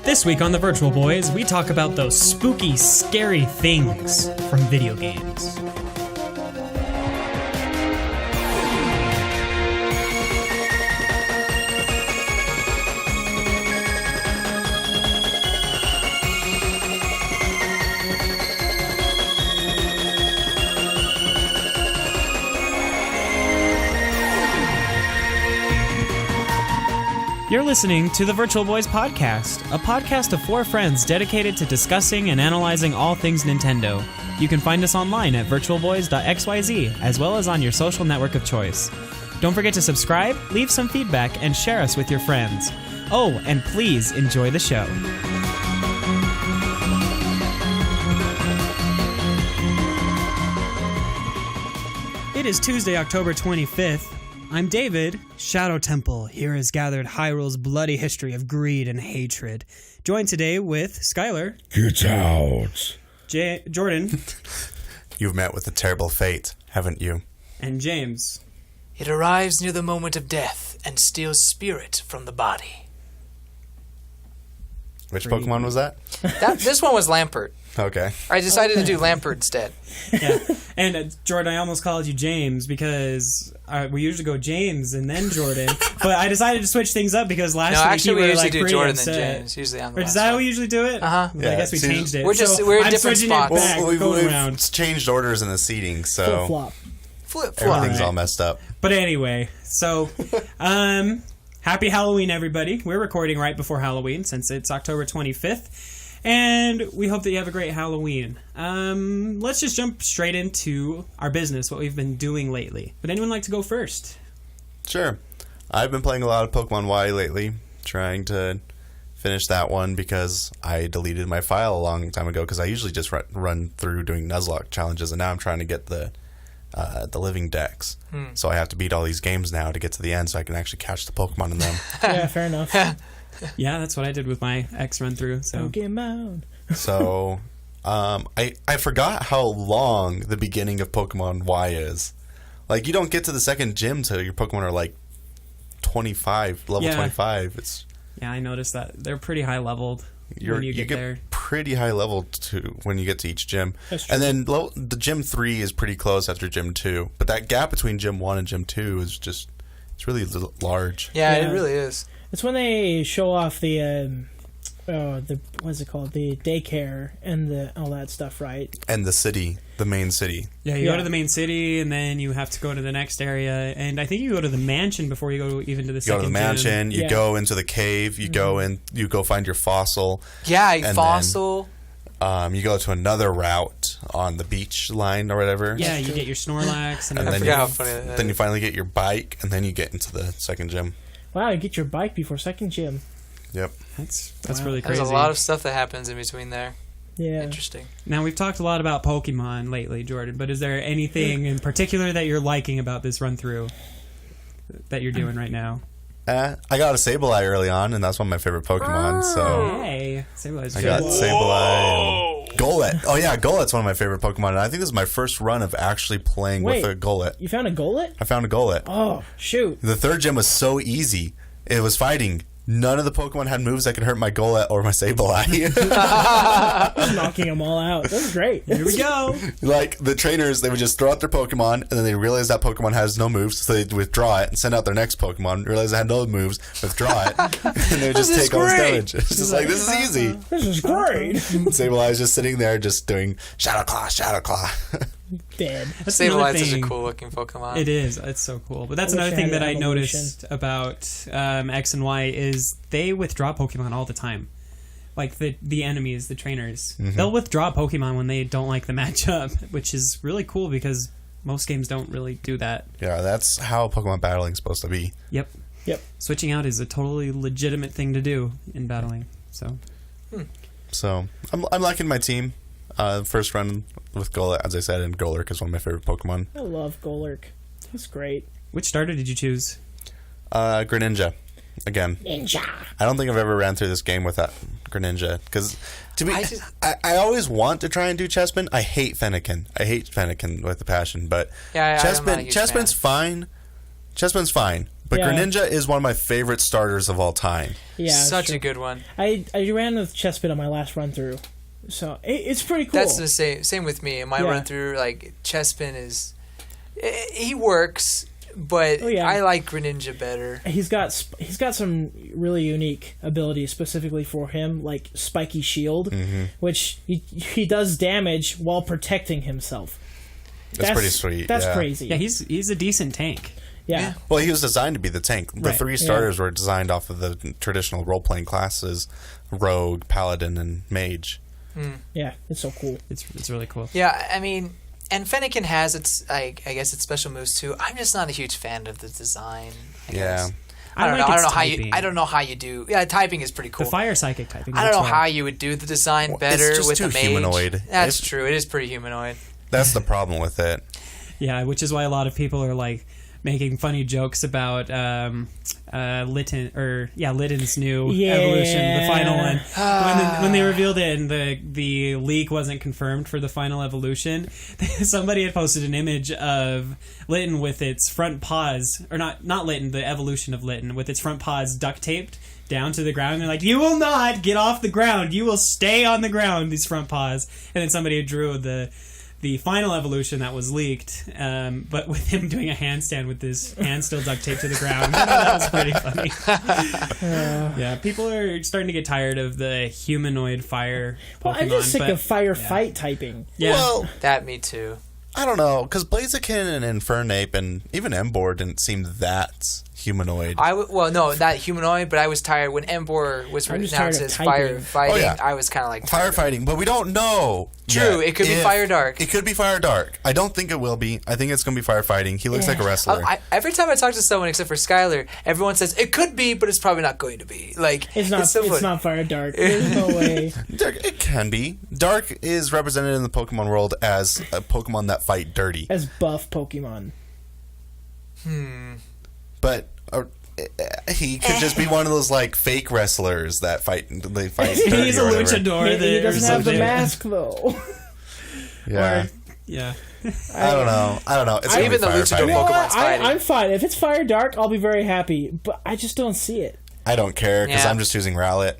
This week on the Virtual Boys, we talk about those spooky, scary things from video games. You're listening to the Virtual Boys Podcast, a podcast of four friends dedicated to discussing and analyzing all things Nintendo. You can find us online at virtualboys.xyz, as well as on your social network of choice. Don't forget to subscribe, leave some feedback, and share us with your friends. Oh, and please enjoy the show. It is Tuesday, October 25th. I'm David. Shadow Temple here has gathered Hyrule's bloody history of greed and hatred. Joined today with Skylar. Get out. Jordan. You've met with a terrible fate, haven't you? And James. It arrives near the moment of death and steals spirit from the body. Which Pokemon was that? This one was Lampert. Okay. I decided to do Lampert instead. Yeah. And Jordan, I almost called you James because we usually go James and then Jordan. But I decided to switch things up because last week actually, you were we usually like do pretty Jordan upset. than James. Usually I'm the Is that how we usually do it? Uh-huh. Yeah, I guess we changed it. We're in I'm different switching spots. it back, going around. We've changed orders in the seating, so Flip-flop. Flip-flop. everything's all messed up. But anyway, so happy Halloween, everybody. We're recording right before Halloween since it's October 25th. And we hope that you have a great Halloween. Let's just jump straight into our business, what we've been doing lately. Would anyone like to go first? Sure. I've been playing a lot of Pokemon Y lately, trying to finish that one because I deleted my file a long time ago because I usually just run through doing Nuzlocke challenges, and now I'm trying to get the living decks. So I have to beat all these games now to get to the end so I can actually catch the Pokemon in them. Yeah, fair enough. Yeah, that's what I did with my X run through. So Pokemon. So I forgot how long the beginning of Pokemon Y is. Like, you don't get to the second gym till your Pokemon are like 25, level 25. Yeah, I noticed that. They're pretty high leveled when you get there. Pretty high level to when you get to each gym. That's true. And then the Gym 3 is pretty close after Gym 2. But that gap between Gym 1 and Gym 2 is just, it's really large. Yeah, it really is. It's when they show off the what's it called? The daycare and all that stuff, right? And the city, the main city. Yeah, you go to the main city, and then you have to go to the next area. And I think you go to the mansion before you go even to the second You go to the mansion, gym. you go into the cave, you go in, you go find your fossil. Yeah, and fossil. Then, you go to another route on the beach line or whatever. Yeah, you get your Snorlax. And And I then forgot how funny that is. Then you finally get your bike, and then you get into the second gym. Wow, you get your bike before second gym. Yep. That's Wow. really crazy. There's a lot of stuff that happens in between there. Yeah. Interesting. Now, we've talked a lot about Pokemon lately, Jordan, but is there anything in particular that you're liking about this run-through that you're doing right now? I got a Sableye early on, and that's one of my favorite Pokemon, so... Hey, Sableye's I got good. Sableye and Golett. Oh, yeah, Golett's one of my favorite Pokemon, and I think this is my first run of actually playing with a Golett. You found a Golett? I found a Golett. Oh, shoot. The third gym was so easy. It was fighting. None of the Pokemon had moves that could hurt my Golett or my Sableye. Knocking them all out. That's great. Here we go. Like, the trainers, they would just throw out their Pokemon, and then they realize that Pokemon has no moves, so they'd withdraw it and send out their next Pokemon, realize it had no moves, withdraw it, and they would just take all this damage. It's just like, this is easy. This is great. Sableye's just sitting there just doing Shadow Claw, Shadow Claw. Dead. That's another Sableye's such a thing. cool looking Pokemon. It is. It's so cool. But that's I wish another I thing had that I an noticed about X and Y is they withdraw Pokemon all the time. Like the enemies, the trainers. Mm-hmm. They'll withdraw Pokemon when they don't like the matchup, which is really cool because most games don't really do that. Yeah, that's how Pokemon battling is supposed to be. Yep. Switching out is a totally legitimate thing to do in battling. So I'm liking my team. First run with Golett, as I said, and Golurk is one of my favorite Pokemon. I love Golurk. He's great. which starter did you choose? Greninja. Again. Ninja. I don't think I've ever ran through this game without Greninja. Because I always want to try and do Chespin. I hate Fennekin. I hate Fennekin with a passion. But Yeah, Chespin's fine. Chespin's fine. But Greninja is one of my favorite starters of all time. Yeah, Such a good one. I ran with Chespin on my last run through, so it's pretty cool. That's the same with me. In my run through, like Chespin is, he works, but I like Greninja better. He's got some really unique abilities specifically for him, like Spiky Shield, which he does damage while protecting himself. That's pretty sweet. That's crazy. Yeah, he's a decent tank. Yeah. Well, he was designed to be the tank. The three starters were designed off of the traditional role-playing classes: Rogue, Paladin, and Mage. Yeah, it's so cool. It's really cool. Yeah, I mean, and Fennekin has its, I guess, its special moves too. I'm just not a huge fan of the design. I guess. I don't know how you do. Yeah, typing is pretty cool. The fire psychic typing. I don't know how you would do the design better it's just with too a mage. humanoid. That's true. It is pretty humanoid. That's the problem with it. Yeah, which is why a lot of people are like making funny jokes about Litten's new evolution, the final one. When they revealed it and the leak wasn't confirmed for the final evolution, somebody had posted an image of Litten with its front paws, or not Litten, the evolution of Litten, with its front paws duct taped down to the ground. And they're like, you will not get off the ground. You will stay on the ground, these front paws. And then somebody drew the final evolution that was leaked, but with him doing a handstand with his hand still duct taped to the ground. That was pretty funny. Yeah, people are starting to get tired of the humanoid fire Pokemon. Well, I'm just sick of fight typing. Yeah. Well, that me too. I don't know, because Blaziken and Infernape and even Emboar didn't seem that humanoid. Not humanoid, but I was tired when Emboar was announced as firefighting. I was kind of like firefighting, but we don't know. True, it could be Fire Dark. It could be Fire Dark. I don't think it will be. I think it's going to be firefighting. He looks like a wrestler. Every time I talk to someone, except for Skylar, everyone says it could be, but it's probably not going to be. Like it's not Fire Dark. There's no way. It can be. Dark is represented in the Pokemon world as a Pokemon that fight dirty, as buff Pokemon. But he could just be one of those like fake wrestlers that fight. They fight. He's a luchador. He doesn't have the mask though. Yeah. I don't know. It's even the luchador Pokemon's fighting. I'm fine if it's Fire Dark. I'll be very happy, but I just don't see it. I don't care because I'm just choosing Rowlet.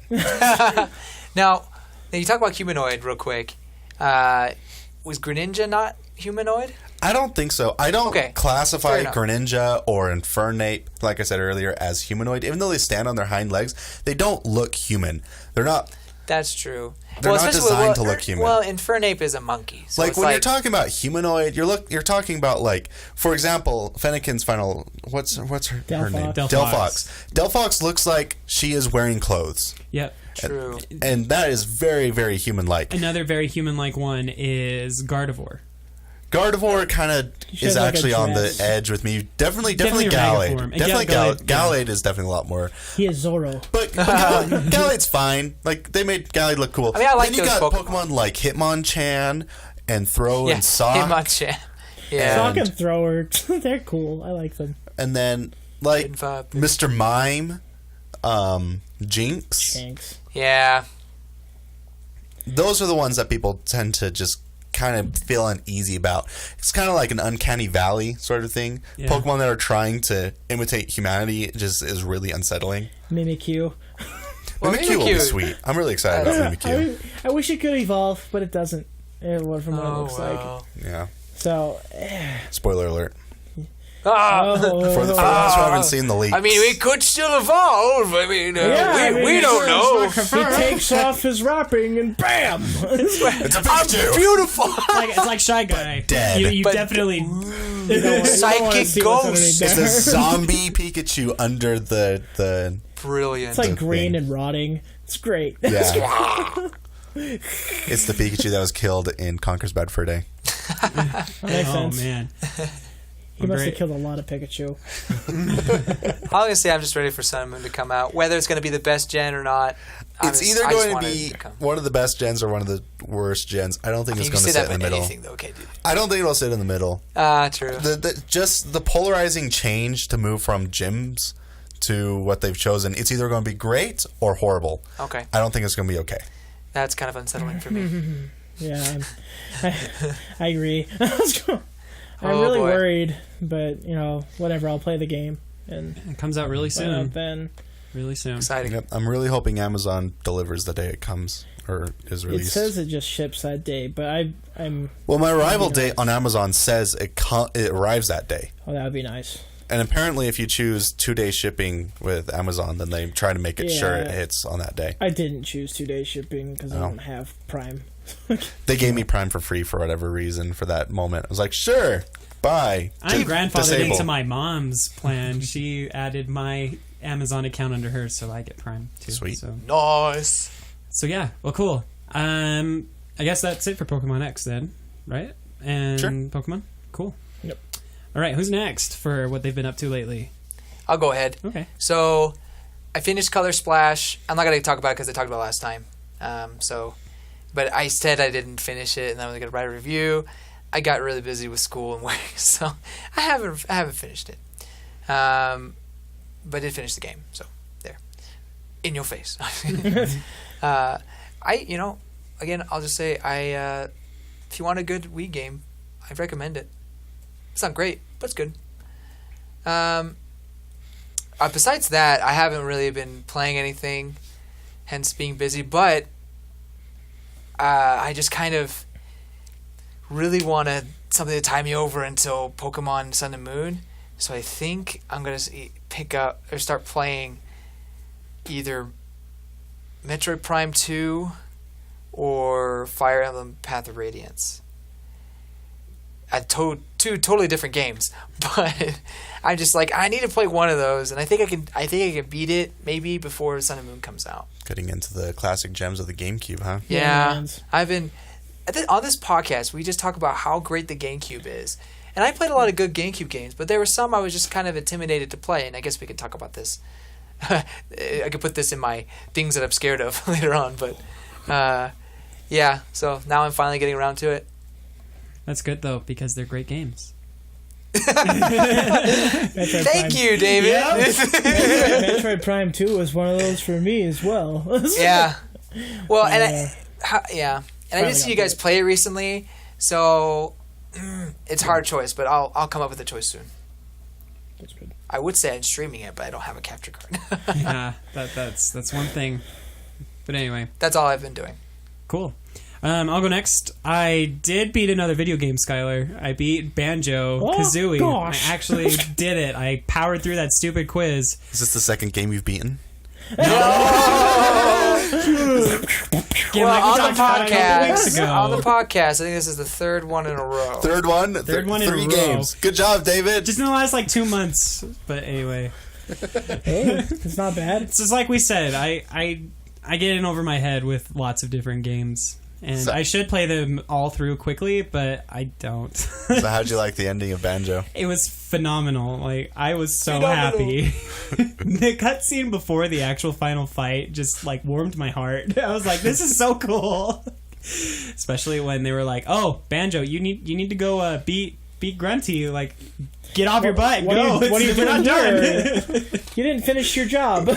Now you talk about humanoid real quick. Was Greninja not humanoid? I don't think so. I don't classify Greninja or Infernape, like I said earlier, as humanoid. Even though they stand on their hind legs, they don't look human. They're not. That's true. They're not designed to look human. Well, Infernape is a monkey. So like when you're talking about humanoid, you're talking about like, for example, Fennekin's final. What's her name? Delphox. Delphox looks like she is wearing clothes. Yep. True. And that is very, very human-like. Another very human-like one is Gardevoir. Gardevoir kind of is actually on the edge with me. Definitely Gallade. Gallade is definitely a lot more. He is Zoro. But Gallade's fine. Like, they made Gallade look cool. I mean, I like then you those got Pokemon like Hitmonchan and Throw and Sock. Hitmonchan. Yeah. Sock and Thrower. They're cool. I like them. And then, like, Mr. Mime, Jinx. Yeah. Those are the ones that people tend to just kind of feel uneasy about. It's kind of like an uncanny valley sort of thing. Yeah. Pokemon that are trying to imitate humanity just is really unsettling. Mimikyu. Mimikyu will be sweet. I'm really excited about Mimikyu. I wish it could evolve, but it doesn't. From what it looks like. Yeah. So. Spoiler alert. For the ones who haven't seen the leaks. I mean, it could still evolve. I mean, we don't know. He takes off his wrapping and bam! It's a Pikachu. Beautiful. It's like Shy Guy. Dead. You definitely... Psychic ghost. It's a zombie Pikachu under the... Brilliant. It's like green and rotting. It's great. Yeah. It's the Pikachu that was killed in Conker's Bad Fur Day. Makes sense. Man. He must have killed a lot of Pikachu. Honestly, I'm just ready for Sun and Moon to come out. Whether it's going to be the best gen or not, it's either going to be one of the best gens or one of the worst gens. I don't think it's going to sit in the middle. I don't think it'll sit in the middle. True. Just the polarizing change to move from gyms to what they've chosen, it's either going to be great or horrible. Okay. I don't think it's going to be okay. That's kind of unsettling for me. Yeah, I agree. I'm really worried, but whatever. I'll play the game. and it comes out really soon. Then really soon. Exciting. Yep. I'm really hoping Amazon delivers the day it comes or is released. It says it just ships that day, but I'm. Well, my arrival date on Amazon says it arrives that day. Oh, that would be nice. And apparently, if you choose 2-day shipping with Amazon, then they try to make it sure it hits on that day. I didn't choose 2-day shipping because I don't have Prime. They gave me Prime for free for whatever reason for that moment. I was like, sure, bye. I'm grandfathered into my mom's plan. She added my Amazon account under hers, so I get Prime too. Sweet. So. Nice. So yeah, well, cool. I guess that's it for Pokemon X then, right? And sure. Pokemon? Cool. Yep. All right, who's next for what they've been up to lately? I'll go ahead. Okay. So, I finished Color Splash. I'm not going to talk about it because I talked about it last time. But I said I didn't finish it, and I was going to write a review. I got really busy with school and work, so I haven't finished it. But I did finish the game, so there, in your face. Again, I'll just say if you want a good Wii game, I recommend it. It's not great, but it's good. Besides that, I haven't really been playing anything, hence being busy, but I just kind of really wanted something to tie me over until Pokemon Sun and Moon, so I think I'm going to pick up or start playing either Metroid Prime 2 or Fire Emblem Path of Radiance. Two totally different games, but I'm just like, I need to play one of those, and I think I can beat it maybe before Sun and Moon comes out. Getting into the classic gems of the GameCube, huh? Yeah, I've been on this podcast. We just talk about how great the GameCube is, and I played a lot of good GameCube games, but there were some I was just kind of intimidated to play, and I guess we could talk about this. I could put this in my things that I'm scared of later on, but yeah. So now I'm finally getting around to it. That's good though, because they're great games. Thank you, David. Yep. Metroid Prime 2 was one of those for me as well. Yeah. Well, and I did see you guys play it recently, so it's a hard choice, but I'll come up with a choice soon. That's good. I would say I'm streaming it, but I don't have a capture card. Yeah, that's one thing. But anyway, that's all I've been doing. Cool. I'll go next. I did beat another video game, Skylar. I beat Banjo-Kazooie. Gosh. I actually did it. I powered through that stupid quiz. Is this the second game you've beaten? On the podcast, I think this is the third one in a row. Third one? Third one in a row. 3 games. Good job, David. Just in the last 2 months. But anyway. Hey, it's not bad. It's just like we said. I get in over my head with lots of different games. And I should play them all through quickly, but I don't. So how'd you like the ending of Banjo? It was phenomenal. Like, I was so happy. The cutscene before the actual final fight just warmed my heart. I was like, this is so cool. Especially when they were like, "Oh, Banjo, you need to go beat Grunty. Get off your butt. What go. What are you doing not done. You didn't finish your job."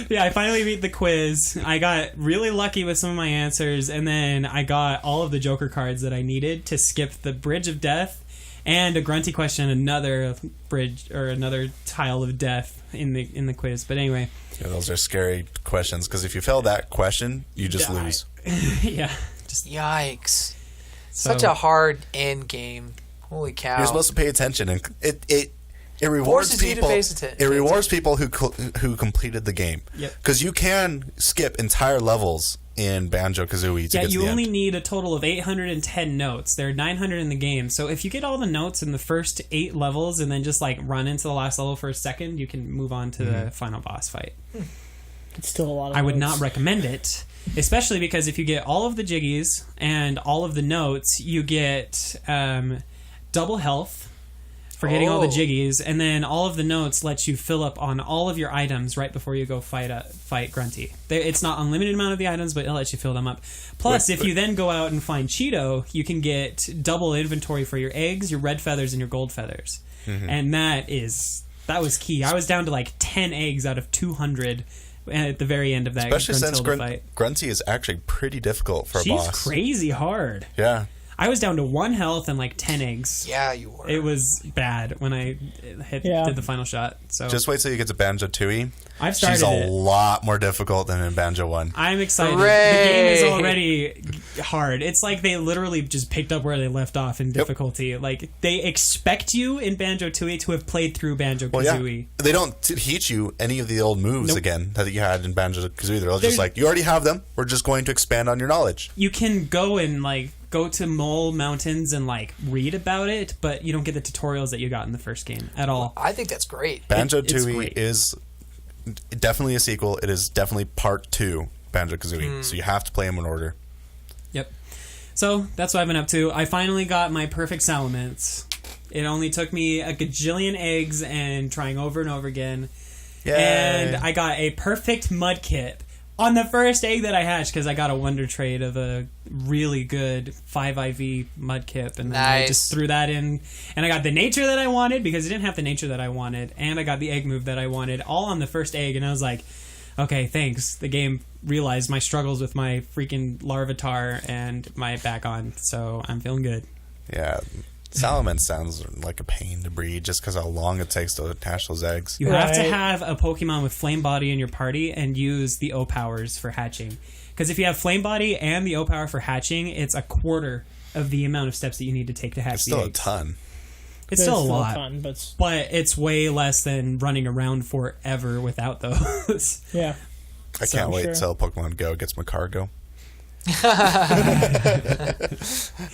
Yeah, I finally beat the quiz. I got really lucky with some of my answers, and then I got all of the Joker cards that I needed to skip the Bridge of Death and a Grunty question, another bridge or another tile of death in the quiz. But anyway, yeah, those are scary questions because if you fail that question, you just lose. Yeah, yikes! Such a hard end game. Holy cow! You're supposed to pay attention, and it rewards people. It rewards people who completed the game. Because you can skip entire levels in Banjo-Kazooie to get to the end. Yeah, you only need a total of 810 notes. There are 900 in the game. So if you get all the notes in the first 8 levels and then just run into the last level for a second, you can move on to the final boss fight. It's still a lot of I would not recommend it. Especially because if you get all of the Jiggies and all of the notes, you get double health for getting all the Jiggies, and then all of the notes lets you fill up on all of your items right before you go fight Grunty. It's not unlimited amount of the items, but it lets you fill them up. Plus, if you then go out and find Cheeto, you can get double inventory for your eggs, your red feathers, and your gold feathers. Mm-hmm. And that was key. I was down to 10 eggs out of 200 at the very end of that. Especially since fight. Grunty is actually pretty difficult for a boss. She's crazy hard. Yeah. I was down to 1 health and like 10 eggs. Yeah, you were. It was bad when I did the final shot. So Just wait till you get to Banjo-Tooie. I've started She's a it. lot more difficult than in Banjo 1. I'm excited. Hooray! The game is already hard. It's like they literally just picked up where they left off in difficulty. Like, they expect you in Banjo-Tooie to have played through Banjo-Kazooie. They don't teach you any of the old moves again that you had in Banjo-Kazooie. They're just like, you already have them. We're just going to expand on your knowledge. You can go to Mole Mountains and like read about it, but you don't get the tutorials that you got in the first game at all. I think that's great. Banjo-Tooie is definitely a sequel. It is definitely part 2 Banjo-Kazooie. So you have to play them in order. Yep. So that's what I've been up to. I finally got my perfect Salamence. It only took me a gajillion eggs and trying over and over again. Yay. And I got a perfect Mudkip on the first egg that I hatched because I got a wonder trade of a really good 5 IV Mudkip, and then I just threw that in, and I got the nature that I wanted because it didn't have the nature that I wanted, and I got the egg move that I wanted all on the first egg, and I was like, okay, thanks. The game realized my struggles with my freaking Larvitar and my back on, so I'm feeling good. Yeah. Salamence sounds like a pain to breed just because how long it takes to hatch those eggs. You have to have a Pokemon with Flame Body in your party and use the O-Powers for hatching. Because if you have Flame Body and the O-Power for hatching, it's a quarter of the amount of steps that you need to take to hatch It's the still eggs. a ton. It's still a lot. ton, but it's way less than running around forever without those. Yeah. I can't wait till Pokemon Go gets Macargo.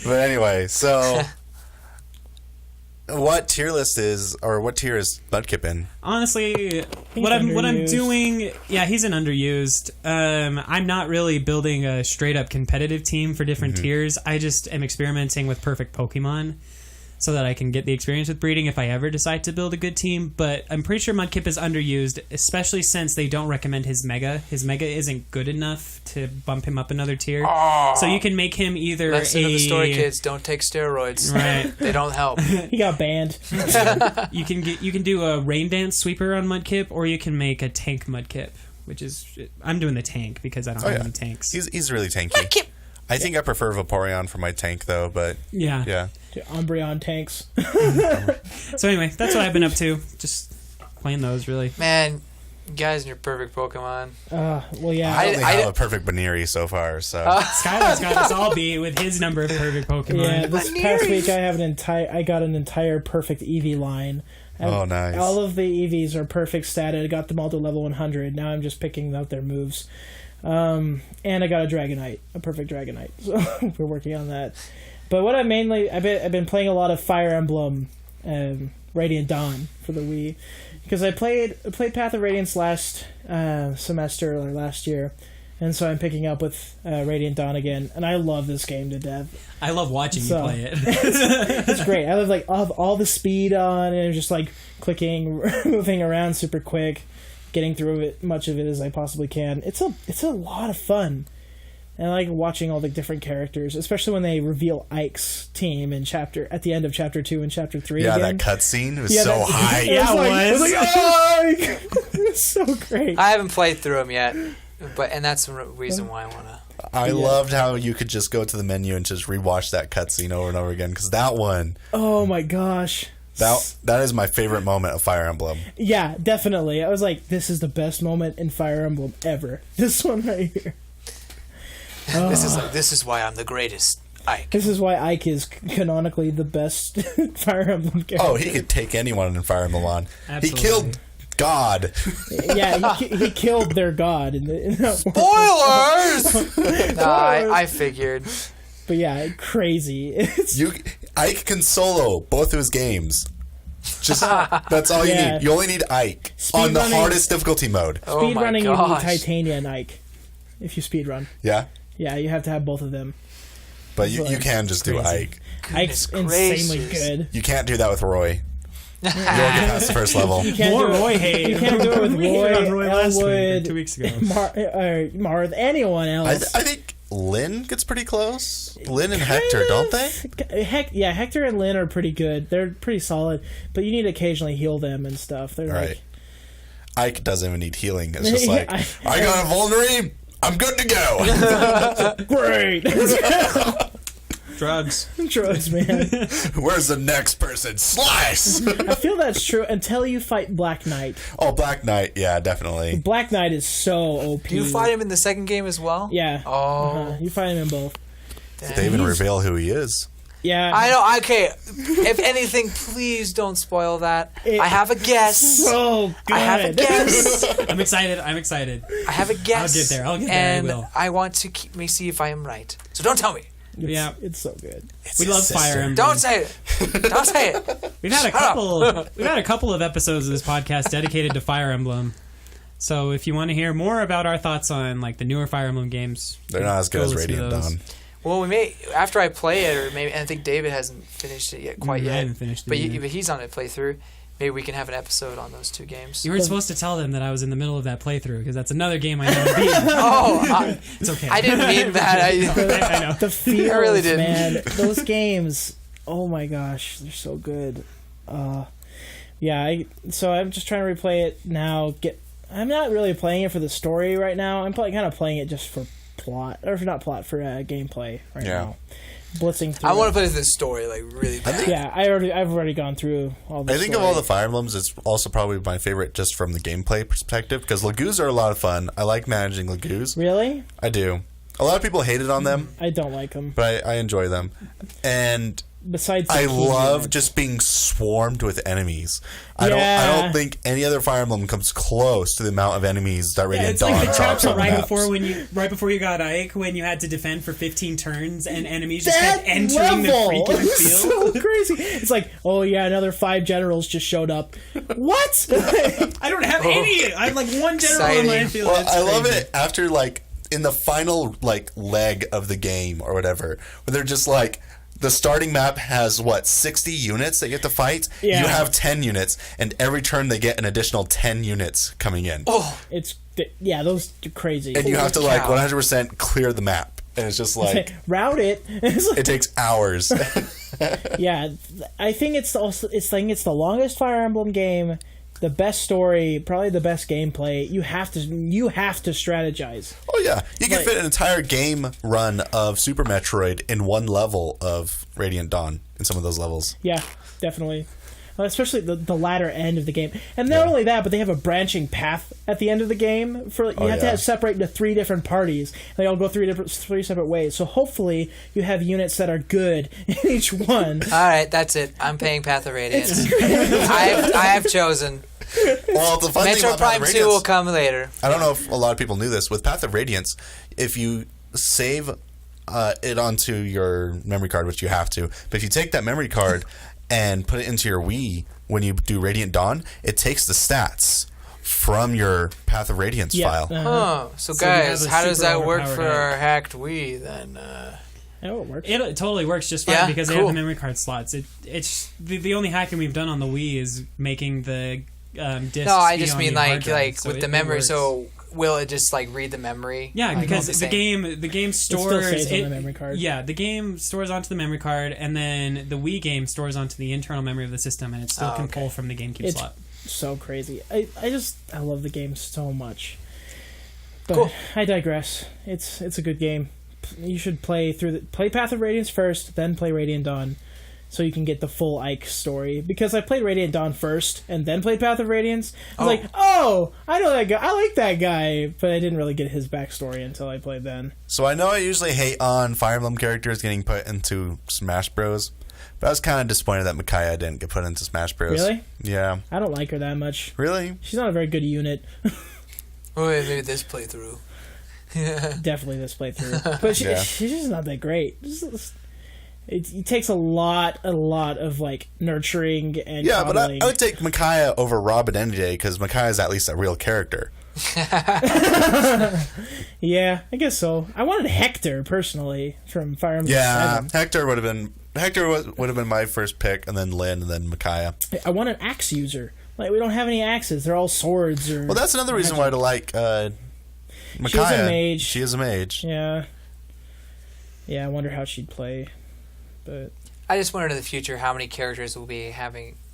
But anyway, so... What tier list is, or what tier is Mudkip in? Honestly, what I'm doing, he's an underused. I'm not really building a straight up competitive team for different tiers. I just am experimenting with perfect Pokemon so that I can get the experience with breeding if I ever decide to build a good team. But I'm pretty sure Mudkip is underused, especially since they don't recommend his Mega. His Mega isn't good enough to bump him up another tier. So you can make him either Lesson of the story, kids: don't take steroids. Right? They don't help. He got banned. You can do a Rain Dance Sweeper on Mudkip, or you can make a Tank Mudkip, which is I'm doing the tank because I don't have any tanks. He's really tanky. Mudkip. I think I prefer Vaporeon for my tank though, but yeah. Umbreon tanks. So anyway, that's what I've been up to. Just playing those, really. Man, you guys and your perfect Pokemon. Well, yeah. I only have a perfect Baneri so far, so Skylar's got us all beat with his number of perfect Pokemon. Yeah, this past week I got an entire perfect Eevee line. Oh, nice. All of the Eevees are perfect statted. I got them all to level 100. Now I'm just picking out their moves. And I got a Dragonite, a perfect Dragonite. So we're working on that. But what I've been playing a lot of Fire Emblem, Radiant Dawn for the Wii, because I played Path of Radiance last semester or last year, and so I'm picking up with Radiant Dawn again, and I love this game to death. I love watching you play it. It's great. I love all the speed on, and just like clicking, moving around super quick, getting through it, much of it as I possibly can. It's a lot of fun. And I like watching all the different characters, especially when they reveal Ike's team at the end of Chapter 2 and Chapter 3 yeah, again. that cutscene was so hype. It was like, Ike! It's so great. I haven't played through them yet, and that's the reason why I want to. I loved how you could just go to the menu and just rewatch that cutscene over and over again, because that one... Oh my gosh. That is my favorite moment of Fire Emblem. Yeah, definitely. I was like, this is the best moment in Fire Emblem ever. This one right here. This is why I'm the greatest, Ike. This is why Ike is canonically the best Fire Emblem character. Oh, he could take anyone in Fire Emblem on. Absolutely. He killed God. Yeah, he killed their god. Spoilers! I figured. But yeah, crazy. Ike can solo both of his games. Just that's all you need. You only need Ike on the hardest difficulty mode. Speedrunning, you need Titania and Ike. If you speedrun. Yeah? Yeah, you have to have both of them. But you can just do Ike. Ike's insanely good. You can't do that with Roy. You won't get past the first level. You can't do Roy hate. You can't do it with Roy last Elwood, week, 2 weeks ago. Marth, anyone else. I think Lynn gets pretty close. Lynn and Hector, don't they? Hector and Lynn are pretty good. They're pretty solid, but you need to occasionally heal them and stuff. They're right. Ike doesn't even need healing. It's just like, I got a Vulnerine. I'm good to go. Great. Drugs. Drugs, man. Where's the next person? Slice! I feel that's true until you fight Black Knight. Oh, Black Knight. Yeah, definitely. Black Knight is so OP. Do you fight him in the second game as well? Yeah. Oh. You fight him in both. Dang. They even reveal who he is. Yeah. I know. Okay. If anything, please don't spoil that. I have a guess. So good. I have a guess. I'm excited. I have a guess. I'll get there. And I will. I want to see if I am right. So don't tell me. It's so good. We love Fire Emblem. Don't say it. Don't say it. We've had a couple of episodes of this podcast dedicated to Fire Emblem. So if you want to hear more about our thoughts on like the newer Fire Emblem games, They're not as good as Radiant Dawn. Well, we may after I play it, or maybe I think David hasn't finished it yet quite yet. I haven't finished it but either. but he's on a playthrough. Maybe we can have an episode on those two games. You weren't supposed to tell them that I was in the middle of that playthrough because that's another game I never beat. It's okay. I didn't mean that. I know. The feels, I really did. man. Those games. Oh my gosh, they're so good. So I'm just trying to replay it now. I'm not really playing it for the story right now. I'm kind of playing it just for plot, or for not plot, for gameplay right now. Blitzing through. I want to play the story like really bad. I've already gone through all the I think of all the Fire Emblems, it's also probably my favorite just from the gameplay perspective, because Lagoos are a lot of fun. I like managing Lagoos. Really? I do. A lot of people hated on them, I don't like them. but I enjoy them. And Besides, the I key love units. just being swarmed with enemies. I Yeah. don't think any other Fire Emblem comes close to the amount of enemies that Radiant It's Dawn like the drops chapter on right maps. before you got Ike, when you had to defend for 15 turns and enemies just that kept entering level the freaking is field. so crazy. It's like, oh yeah, another 5 generals just showed up. What? I don't have any. I have like one general on my Exciting. field. Well, It's I love crazy. it after like in the final like leg of the game or whatever, where they're just like, the starting map has 60 units that you have to fight. Yeah. You have 10 units, and every turn they get an additional 10 units coming in, Those are crazy. and you have to like cow. 100% clear the map. And it's just like route it. It's like- it takes hours. yeah, I think it's the longest Fire Emblem game, the best story, probably the best gameplay. You have to strategize. Oh yeah, you can Like- fit an entire game run of Super Metroid in one level of Radiant Dawn in some of those levels. Yeah, definitely. Especially the latter end of the game, and not only that, but they have a branching path at the end of the game. You have to separate into 3 different parties. They all go 3 separate ways. So hopefully you have units that are good in each one. All right, that's it. I'm paying Path of Radiance. I have chosen. Well, the fun thing Metro about Path Prime of 2 will Radiance, come later. I don't know if a lot of people knew this. With Path of Radiance, if you save it onto your memory card, which you have to, but if you take that memory card and put it into your Wii when you do Radiant Dawn, it takes the stats from your Path of Radiance file. So you guys, have a how does super that work overpowered for our hacked Wii then? Oh, it works. It totally works just fine Yeah, because they cool. have the memory card slots. It's the only hacking we've done on the Wii is making the discs. No, I be just on mean the hard like drive, so with it the memory. works. So will it just like read the memory? Yeah, Like, because all the game still stores saves on the memory card. Yeah, the game stores onto the memory card, and then the Wii game stores onto the internal memory of the system, and it still can pull from the GameCube It's slot. so crazy. I love the game so much. But Cool. I digress. It's a good game. You should play Path of Radiance first, then play Radiant Dawn, so you can get the full Ike story. Because I played Radiant Dawn first, and then played Path of Radiance. I was like, oh, I know that guy. I like that guy. But I didn't really get his backstory until I played then. So I know I usually hate on Fire Emblem characters getting put into Smash Bros. But I was kind of disappointed that Micaiah didn't get put into Smash Bros. Really? Yeah. I don't like her that much. Really? She's not a very good unit. Oh, wait, maybe this playthrough. Definitely this playthrough. But she's just not that great. It takes a lot of like nurturing and Yeah, but I coddling. would take Micaiah over Robin any day because Micaiah is at least a real character. Yeah, I guess so. I wanted Hector personally from Fire Emblem Yeah, 7. Hector would have been my first pick, and then Lynn, and then Micaiah. I want an axe user. Like we don't have any axes; they're all swords. Or Well, that's another reason why to like Micaiah. She's a mage. She is a mage. Yeah. I wonder how she'd play, but I just wonder in the future how many characters will be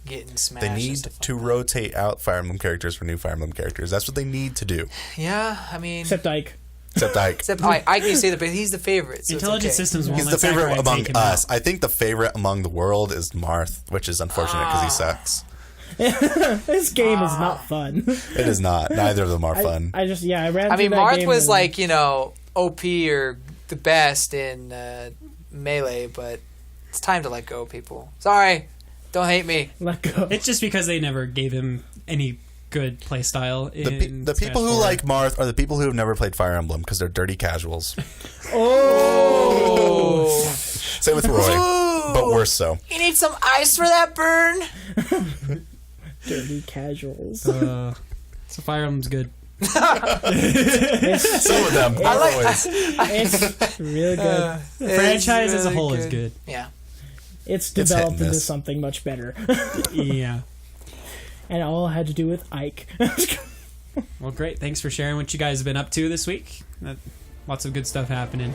getting smashed. They and need stuff like to that. rotate out Fire Emblem characters for new Fire Emblem characters. That's what they need to do. Yeah, I mean, except Ike. Except Ike. Except Ike can say that, but he's the favorite. So Intelligent systems won't He's let the favorite Sakurai among take him us. out. I think the favorite among the world is Marth, which is unfortunate because he sucks. This game is not fun. It is not. Neither of them are fun. I ran. I mean, through that Marth game was and- like, OP or the best in Melee, but it's time to let go, people. Sorry. Don't hate me. let go. It's just because they never gave him any good play style. The people who like Marth are the people who have never played Fire Emblem because they're dirty casuals. Oh. Same with Roy, but worse so. You need some ice for that burn? Dirty casuals. So Fire Emblem's good. Some of them. Not always. It's really good. The franchise as a really whole is good. Yeah. It's hit developed and into miss. something much better. Yeah. And it all had to do with Ike. Well, great. Thanks for sharing what you guys have been up to this week. Lots of good stuff happening.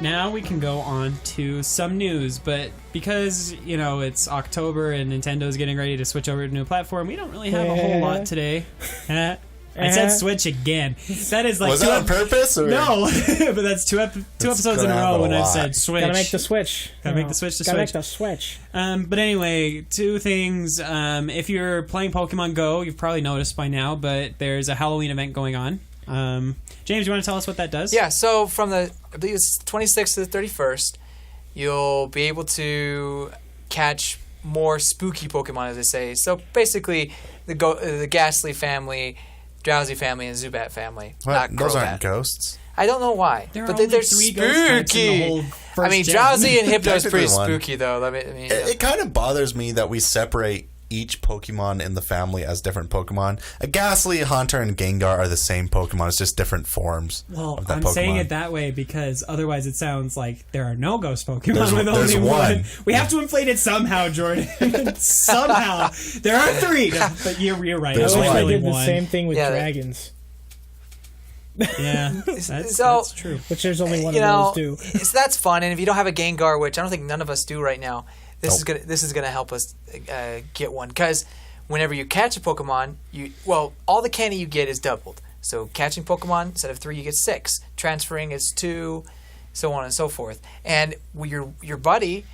Now we can go on to some news, but because, it's October and Nintendo's getting ready to switch over to a new platform, we don't really have a whole lot today. I said Switch again. That is like Was that on purpose? Or? No, but that's two episodes in a gonna row happen when a I've lot. said Switch. Gotta make the switch. Gotta make the switch to Gotta Switch. make the switch. But anyway, two things. If you're playing Pokemon Go, you've probably noticed by now, but there's a Halloween event going on. James, you want to tell us what that does? Yeah, so from I believe it's 26th to the 31st, you'll be able to catch more spooky Pokemon, as they say. So basically, the Ghastly family, Drowsy family, and Zubat family. What? Not Those Crobat. aren't ghosts. I don't know why, There are but only they're three ghost types in the spooky. whole I first mean, gen. Drowsy and Hypno is pretty Technically one. spooky, though. It kind of bothers me that we separate each Pokemon in the family as different Pokemon. A Ghastly, Haunter, and Gengar are the same Pokemon. It's just different forms Well, of that I'm Pokemon. saying it that way because otherwise it sounds like there are no ghost Pokemon There's with only one. We have to inflate it somehow, Jordan. Somehow. There are three. But you're right. There's I wish There's they one. really did the one. same thing with Yeah, dragons, Yeah, that's So- true. which there's only one You of know, those too. so that's fun. And if you don't have a Gengar, which I don't think none of us do right now, this Nope. is gonna help us get one. Because whenever you catch a Pokemon, all the candy you get is doubled. So catching Pokemon, instead of 3, you get 6. Transferring is 2, so on and so forth. And your buddy,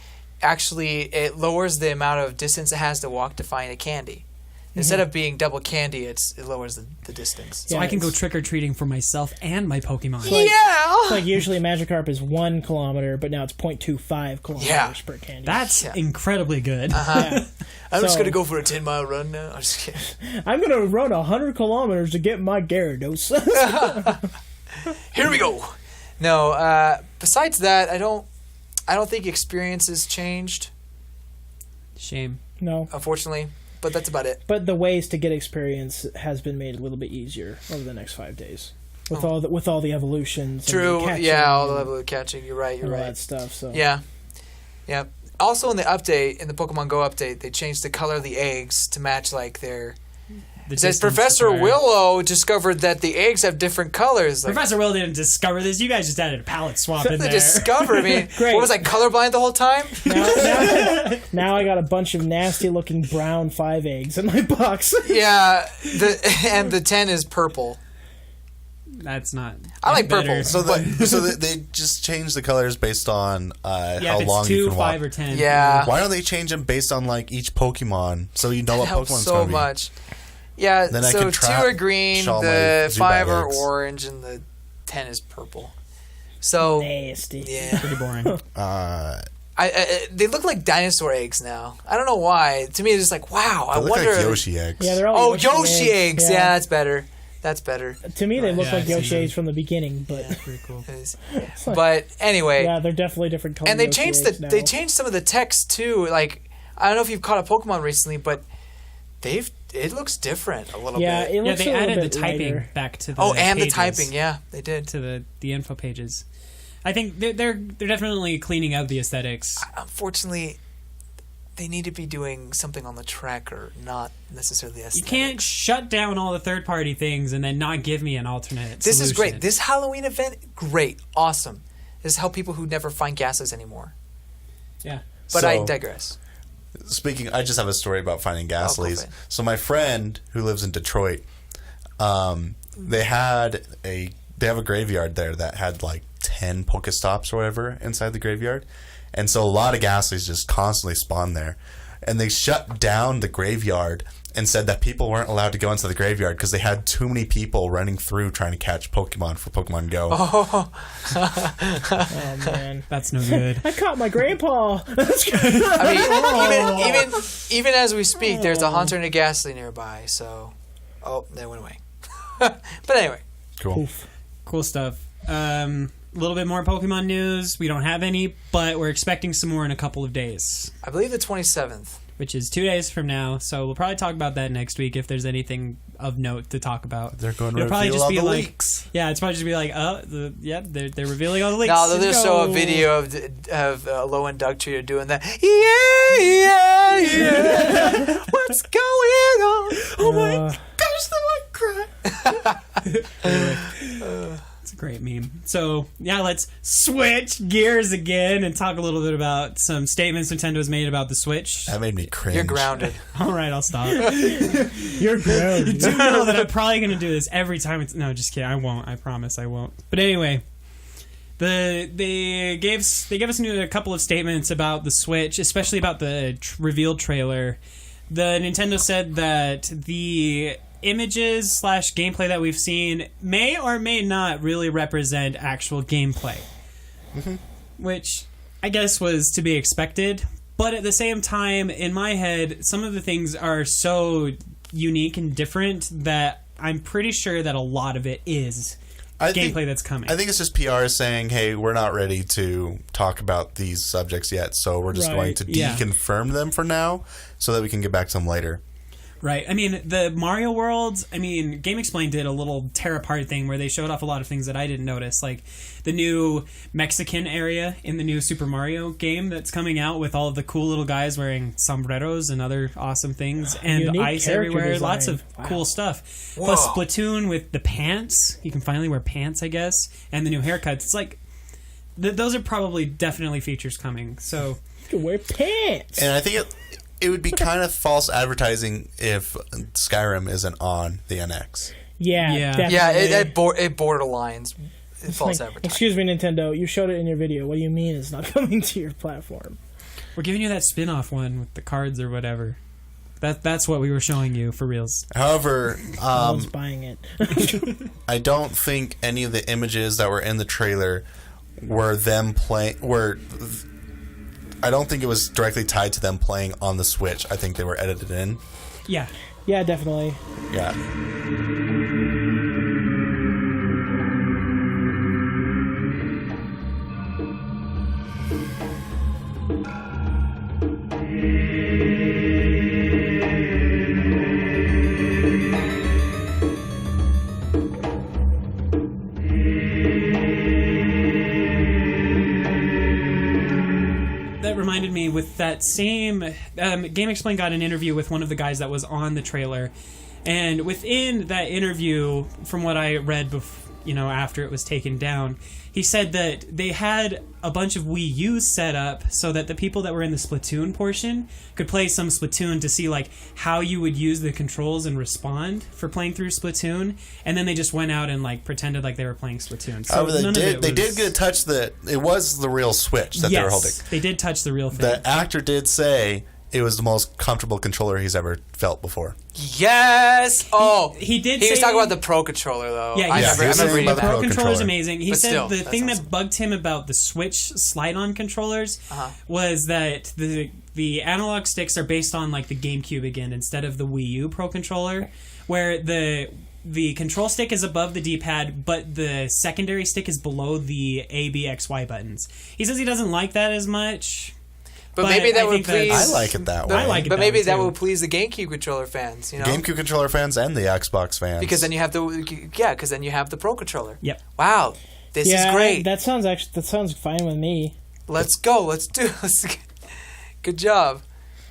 actually, it lowers the amount of distance it has to walk to find a candy. Instead of being double candy, it lowers the distance. So Yeah, I can go it's- trick-or-treating for myself and my Pokemon. Like- Yeah! It's like usually Magikarp is 1 kilometer, but now it's 0.25 kilometers Yeah. per candy. That's Yeah. incredibly good. Yeah. I'm just So- going to go for a 10-mile run now. I'm just kidding. I'm gonna run 100 kilometers to get my Gyarados. Here we go. No, besides that, I don't think experience has changed, Shame. No, unfortunately. But that's about it. but the ways to get experience has been made a little bit easier over the next 5 days with all the evolutions. and True. the catching Yeah, all the and level of catching. You're right. You're all right. that stuff. So Yeah. Yeah. Also, in the Pokemon Go update, they changed the color of the eggs to match like their. The It says distance Professor required. Willow discovered that the eggs have different colors. Like, Professor Will didn't discover this. You guys just added a palette swap in they there. discovered. I mean, Great. what was I, colorblind the whole time? now I got a bunch of nasty looking brown 5 eggs in my box. Yeah. And the 10 is purple. That's not. I like better. purple. So they just change the colors based on Yeah, how if it's long 2, you can 5, walk. or 10. Yeah. Why don't they change them based on like each Pokemon so you know what Helps Pokemon's so going to be? much. Yeah, Then I so can 2 trap are green, all my the Zubat 5 are eggs. orange, and the 10 is purple. So, Nasty. yeah. Pretty boring. They look like dinosaur eggs now. I don't know why. To me, it's just like, wow, I They look wonder. like Yoshi eggs. Yeah, they're all Oh, Yoshi eggs. Yeah, that's better. That's better. To me, they look Yeah, like I've seen Yoshi them. eggs from the beginning, but Pretty cool. But anyway, yeah, they're definitely different colors. and they changed they changed some of the text too. Like, I don't know if you've caught a Pokemon recently, but it looks different a little Yeah, bit. it Yeah, looks they a little added the bit typing lighter. back to the Oh, and the pages, typing. Yeah, they did. to the info pages. I think they're definitely cleaning up the aesthetics. Unfortunately, they need to be doing something on the tracker, not necessarily the aesthetics. You can't shut down all the third-party things and then not give me an alternate This solution. is great. This Halloween event, great, awesome. This help people who never find gases anymore. Yeah. But So- I digress. Speaking, I just have a story about finding go Ghastlies. for it. So my friend who lives in Detroit, they have a graveyard there that had like 10 Pokestops or whatever inside the graveyard, and so a lot of Ghastlies just constantly spawn there. And they shut down the graveyard and said that people weren't allowed to go into the graveyard because they had too many people running through trying to catch Pokemon for Pokemon Go. Oh man, That's no good. I caught my grandpa. I mean, even as we speak, there's a Haunter and a Ghastly nearby. So, they went away. But anyway, Cool. Cool stuff. A little bit more Pokemon news. We don't have any, but we're expecting some more in a couple of days, I believe the 27th. which is 2 days from now. So we'll probably talk about that next week if there's anything of note to talk about. They're going to It'll probably reveal just all be the like, leaks. yeah, it's probably just be like, they're revealing all the leaks. No, they'll just show a Go. video of Low and Dugtree doing that. Yeah, yeah. What's going on? Oh my gosh, the light cry. It's a great meme. So, yeah, let's switch gears again and talk a little bit about some statements Nintendo's made about the Switch. That made me cringe. You're grounded. All right, I'll stop. You're gross. You do know that I'm probably going to do this every time. No, just kidding. I won't. I promise I won't. But anyway, they gave us a couple of statements about the Switch, especially about the reveal trailer. The Nintendo said that the images / gameplay that we've seen may or may not really represent actual gameplay, which I guess was to be expected. But at the same time, in my head, some of the things are so unique and different that I'm pretty sure that a lot of it is gameplay that's coming. I think it's just PR saying, hey, we're not ready to talk about these subjects yet, so we're just going to Yeah. deconfirm them for now so that we can get back to them later. Right. I mean, the Mario Worlds, Game Explain did a little tear apart thing where they showed off a lot of things that I didn't notice, like the new Mexican area in the new Super Mario game that's coming out with all of the cool little guys wearing sombreros and other awesome things, and Unique ice character everywhere, design. lots of Wow. cool stuff. Whoa. Plus Splatoon with the pants. You can finally wear pants, I guess, and the new haircuts. It's like, those are probably definitely features coming. So, You can wear pants. And I think it would be kind of false advertising if Skyrim isn't on the NX. Yeah, Yeah. definitely. Yeah, it borderlines false Like, advertising. excuse me, Nintendo. You showed it in your video. What do you mean it's not coming to your platform? we're giving you that spin-off one with the cards or whatever. That's what we were showing you for reals. However, No one's buying it. I don't think any of the images that were in the trailer were them playing. I don't think it was directly tied to them playing on the Switch. I think they were edited in. Yeah. Yeah, definitely. Yeah. That reminded me with that same Game Explain got an interview with one of the guys that was on the trailer, and within that interview, from what I read after it was taken down, he said that they had a bunch of Wii U's set up so that the people that were in the Splatoon portion could play some Splatoon to see like how you would use the controls and respond for playing through Splatoon, and then they just went out and like pretended like they were playing Splatoon. So However, none of it they was- did get to touch it was the real Switch that they were holding. They did touch the real thing. The actor did say it was the most comfortable controller he's ever felt before. Yes. Oh, he did He was say- talking about the Pro controller though. Yeah, I he was remember saying reading about the the Pro Pro controller is controller. amazing. He But said still, the that's thing awesome. that bugged him about the Switch slide-on controllers was that the analog sticks are based on like the GameCube again instead of the Wii U Pro controller, where the control stick is above the D-pad, but the secondary stick is below the A, B, X, Y buttons. He says he doesn't like that as much. But maybe that would please. I like it that way. I like it But that maybe way, that too. will please the GameCube controller fans. You know, GameCube controller fans and the Xbox fans. because then you have because then you have the Pro controller. Yep. Wow, this is great. That sounds fine with me. Let's go. Let's do. Good job.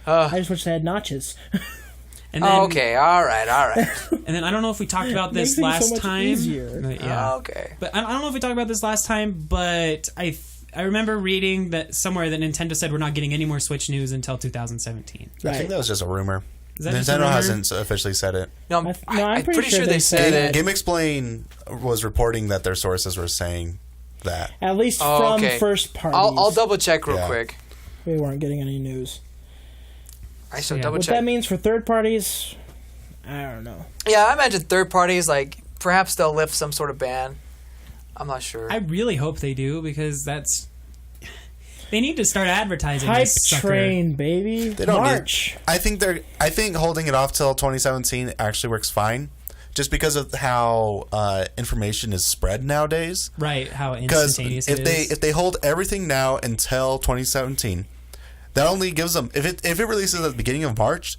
I just wish they had notches. And then, Okay. All right. And then I don't know if we talked about Makes this things last so much time. easier. But yeah. Okay. But I don't know if we talked about this last time, but I remember reading that somewhere that Nintendo said we're not getting any more Switch news until 2017. I Right. think that was just a rumor. Is that just a Nintendo rumor? hasn't officially said it. No, I'm pretty sure they they said said it. Game Explain was reporting that their sources were saying that. At least Oh, from okay. first parties. I'll double check real Yeah. quick. We weren't getting any news. I shall Yeah. double What check. that means for third parties, I don't know. Yeah, I imagine third parties like perhaps they'll lift some sort of ban. I'm not sure. I really hope they do because they need to start advertising Hype this sucker. train, baby. They don't March. I think holding it off till 2017 actually works fine, just because of how information is spread nowadays. Right, how Because instantaneous if it they is. if they hold everything now until 2017, that only gives them if it releases at the beginning of March,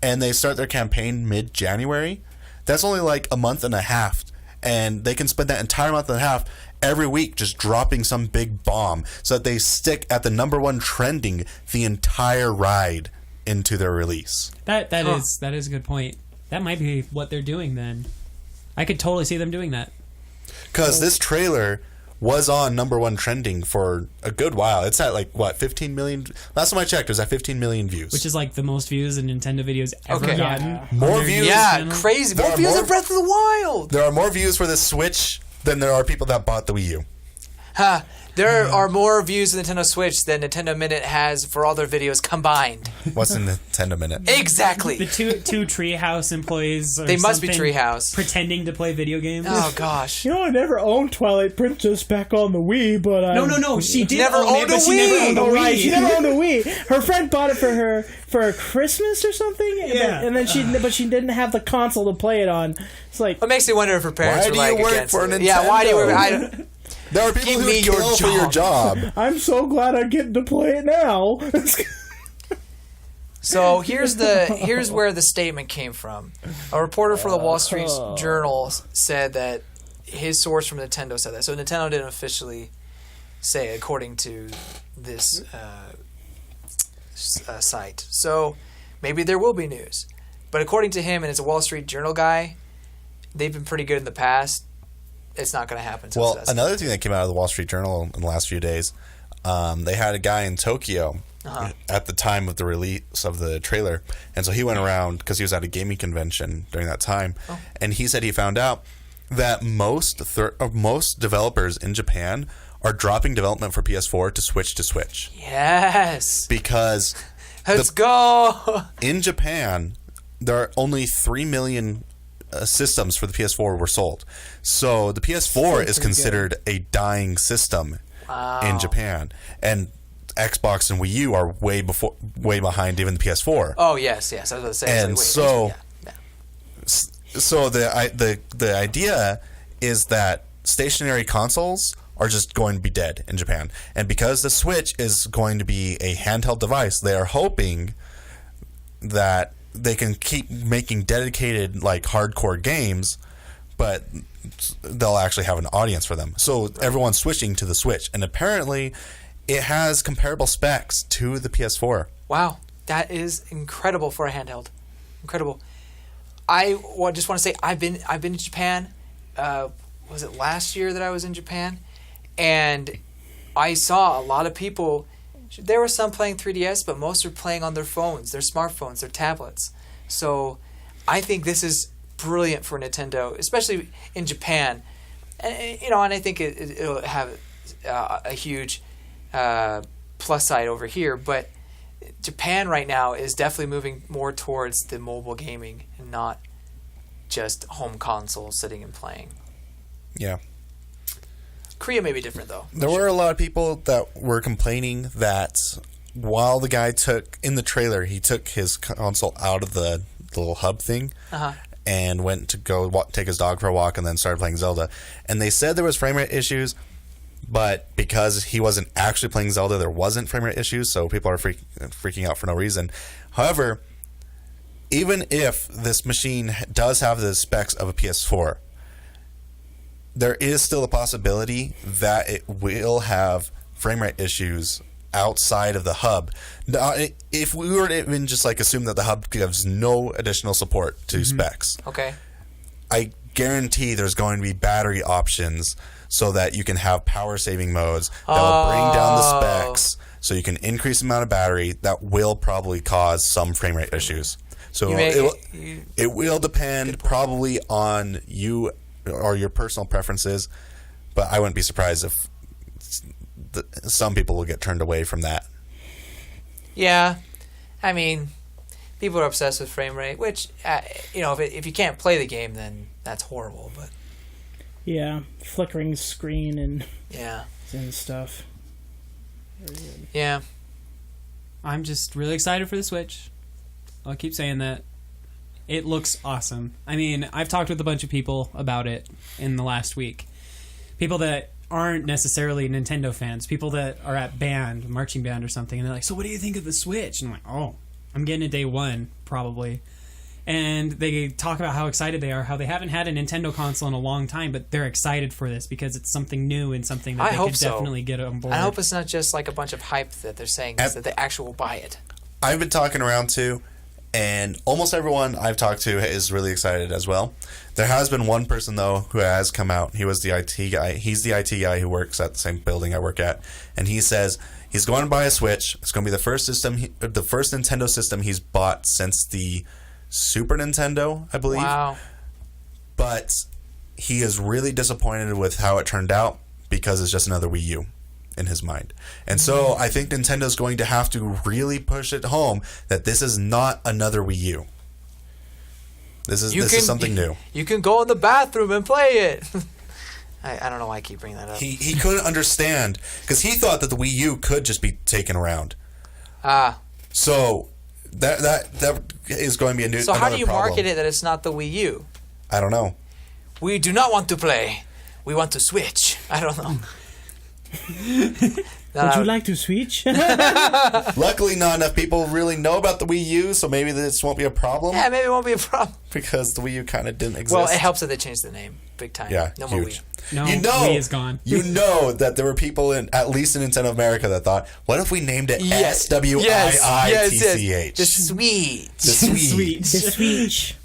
and they start their campaign mid-January, that's only like a month and a half, and they can spend that entire month and a half every week just dropping some big bomb so that they stick at the #1 trending the entire ride into their release. That is a good point. That might be what they're doing then. I could totally see them doing that. Because this trailer was on #1 trending for a good while. It's at 15 million. Last time I checked, it was at 15 million views. Which is like the most views in Nintendo videos ever Okay. gotten. Yeah. More on their views. YouTube yeah, channel. crazy. There More are views more- than Breath of the Wild. There are more views for the Switch than there are people that bought the Wii U. Ha! There are more views of Nintendo Switch than Nintendo Minute has for all their videos combined. What's in the Nintendo Minute? The Exactly. two Treehouse employees. Or They must be something Treehouse. pretending to play video games. Oh gosh. You know, I never owned Twilight Princess back on the Wii, but No. She did Never own owned it, but a she never Wii. owned a Oh, Wii. right. She never owned a Wii. Her friend bought it for her for Christmas or something. Yeah. And then she didn't have the console to play it on. It's like, What makes me wonder if her parents Why were do you like work against for it. Nintendo? Yeah, why do you work? There are people Give who me would your kill for your job. I'm so glad I get to play it now. So here's where the statement came from. A reporter for the Wall Street Journal said that his source from Nintendo said that. So Nintendo didn't officially say it, according to this site. So maybe there will be news. But according to him, and it's a Wall Street Journal guy, they've been pretty good in the past. It's not going to happen. Well, another thing that came out of the Wall Street Journal in the last few days, they had a guy in Tokyo at the time of the release of the trailer, and so he went around because he was at a gaming convention during that time, and he said he found out that most developers in Japan are dropping development for PS4 to Switch. Yes. Because Let's go. in Japan, there are only 3 million systems for the PS4 were sold. So the PS4 is considered a dying system in Japan. And Xbox and Wii U are way behind even the PS4. Oh, yes. I was going to say. And so the idea is that stationary consoles are just going to be dead in Japan. And because the Switch is going to be a handheld device, they are hoping that they can keep making dedicated hardcore games, but they'll actually have an audience for them. So everyone's switching to the Switch, and apparently it has comparable specs to the PS4. Wow, that is incredible for a handheld. Incredible. I just want to say I've been to Japan. Was it last year that I was in Japan? And I saw a lot of people. There were some playing 3DS, but most are playing on their phones, their smartphones, their tablets. So I think this is brilliant for Nintendo, especially in Japan. And I think it'll have a huge plus side over here. But Japan right now is definitely moving more towards the mobile gaming and not just home console sitting and playing. Yeah. Korea may be different, though. There were a lot of people that were complaining that while the guy in the trailer, he took his console out of the little hub thing and went to go take his dog for a walk and then started playing Zelda. And they said there was frame rate issues. but because he wasn't actually playing Zelda, there wasn't frame rate issues, so people are freaking out for no reason. However, even if this machine does have the specs of a PS4, there is still a possibility that it will have frame rate issues outside of the hub. Now, if we were to even just like assume that the hub gives no additional support to specs, Okay. I guarantee there's going to be battery options so that you can have power saving modes that will bring down the specs so you can increase the amount of battery. That will probably cause some frame rate issues. So it will depend probably on you or your personal preferences, but I wouldn't be surprised if some people will get turned away from that. Yeah. I mean, people are obsessed with frame rate, which, if you can't play the game, then that's horrible. But Yeah, flickering screen and stuff. Yeah. I'm just really excited for the Switch. I'll keep saying that. It looks awesome. I mean, I've talked with a bunch of people about it in the last week. People that aren't necessarily Nintendo fans. People that are at marching band or something. And they're like, so what do you think of the Switch? And I'm like, oh, I'm getting it day one, probably. And they talk about how excited they are, how they haven't had a Nintendo console in a long time, but they're excited for this because it's something new and something that they could definitely get on board. I hope it's not just like a bunch of hype that they're saying, that they actually will buy it. I've been talking around too, and almost everyone I've talked to is really excited as well. There has been one person, though, who has come out. He was the IT guy. He's the IT guy who works at the same building I work at. And he says he's going to buy a Switch. It's going to be the first Nintendo system he's bought since the Super Nintendo, I believe. Wow. But he is really disappointed with how it turned out because it's just another Wii U in his mind. And so I think Nintendo's going to have to really push it home that this is not another Wii U. This is something new. You can go in the bathroom and play it. I don't know why I keep bringing that up. He couldn't understand because he thought that the Wii U could just be taken around. So that is going to be a new. So how do you market it that it's not the Wii U? I don't know. We do not want to play. We want to switch. I don't know. Would you like to switch? Luckily, not enough people really know about the Wii U, so maybe this won't be a problem. Yeah, maybe it won't be a problem. Because the Wii U kind of didn't exist. Well, it helps that they changed the name big time. Yeah, no huge. more Wii. No, Wii is gone. You know that there were people at least in Nintendo America that thought, what if we named it SWIITCH? The Switch. The Switch.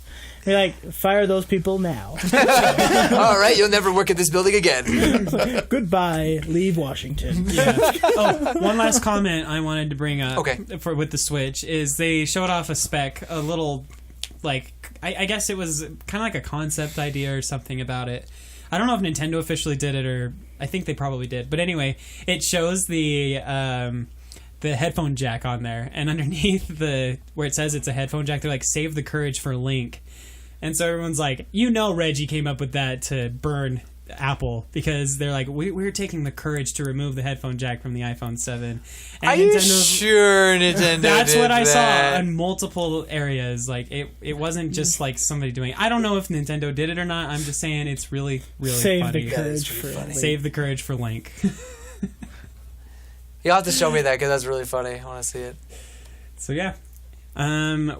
You're like, fire those people now. All right, you'll never work at this building again. Goodbye. Leave Washington. Yeah. Oh, one last comment I wanted to bring up with the Switch is they showed off a spec, a little, like, I guess it was kind of like a concept idea or something about it. I don't know if Nintendo officially did it or I think they probably did. But anyway, it shows the headphone jack on there. And underneath where it says it's a headphone jack, they're like, save the courage for Link. And so everyone's like, Reggie came up with that to burn Apple because they're like, we're taking the courage to remove the headphone jack from the iPhone 7. And Are you sure Nintendo That's did what I that? saw in multiple areas. Like, it wasn't just like somebody doing it. I don't know if Nintendo did it or not. I'm just saying it's really, really Save funny. The courage for Link. Save the courage for Link. You'll have to show me that because that's really funny. I want to see it. So, yeah.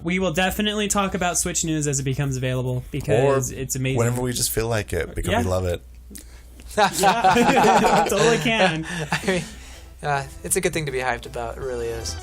We will definitely talk about Switch news as it becomes available because it's amazing. Whenever we just feel like it because we love it. Yeah, totally can. I mean, it's a good thing to be hyped about. It really is.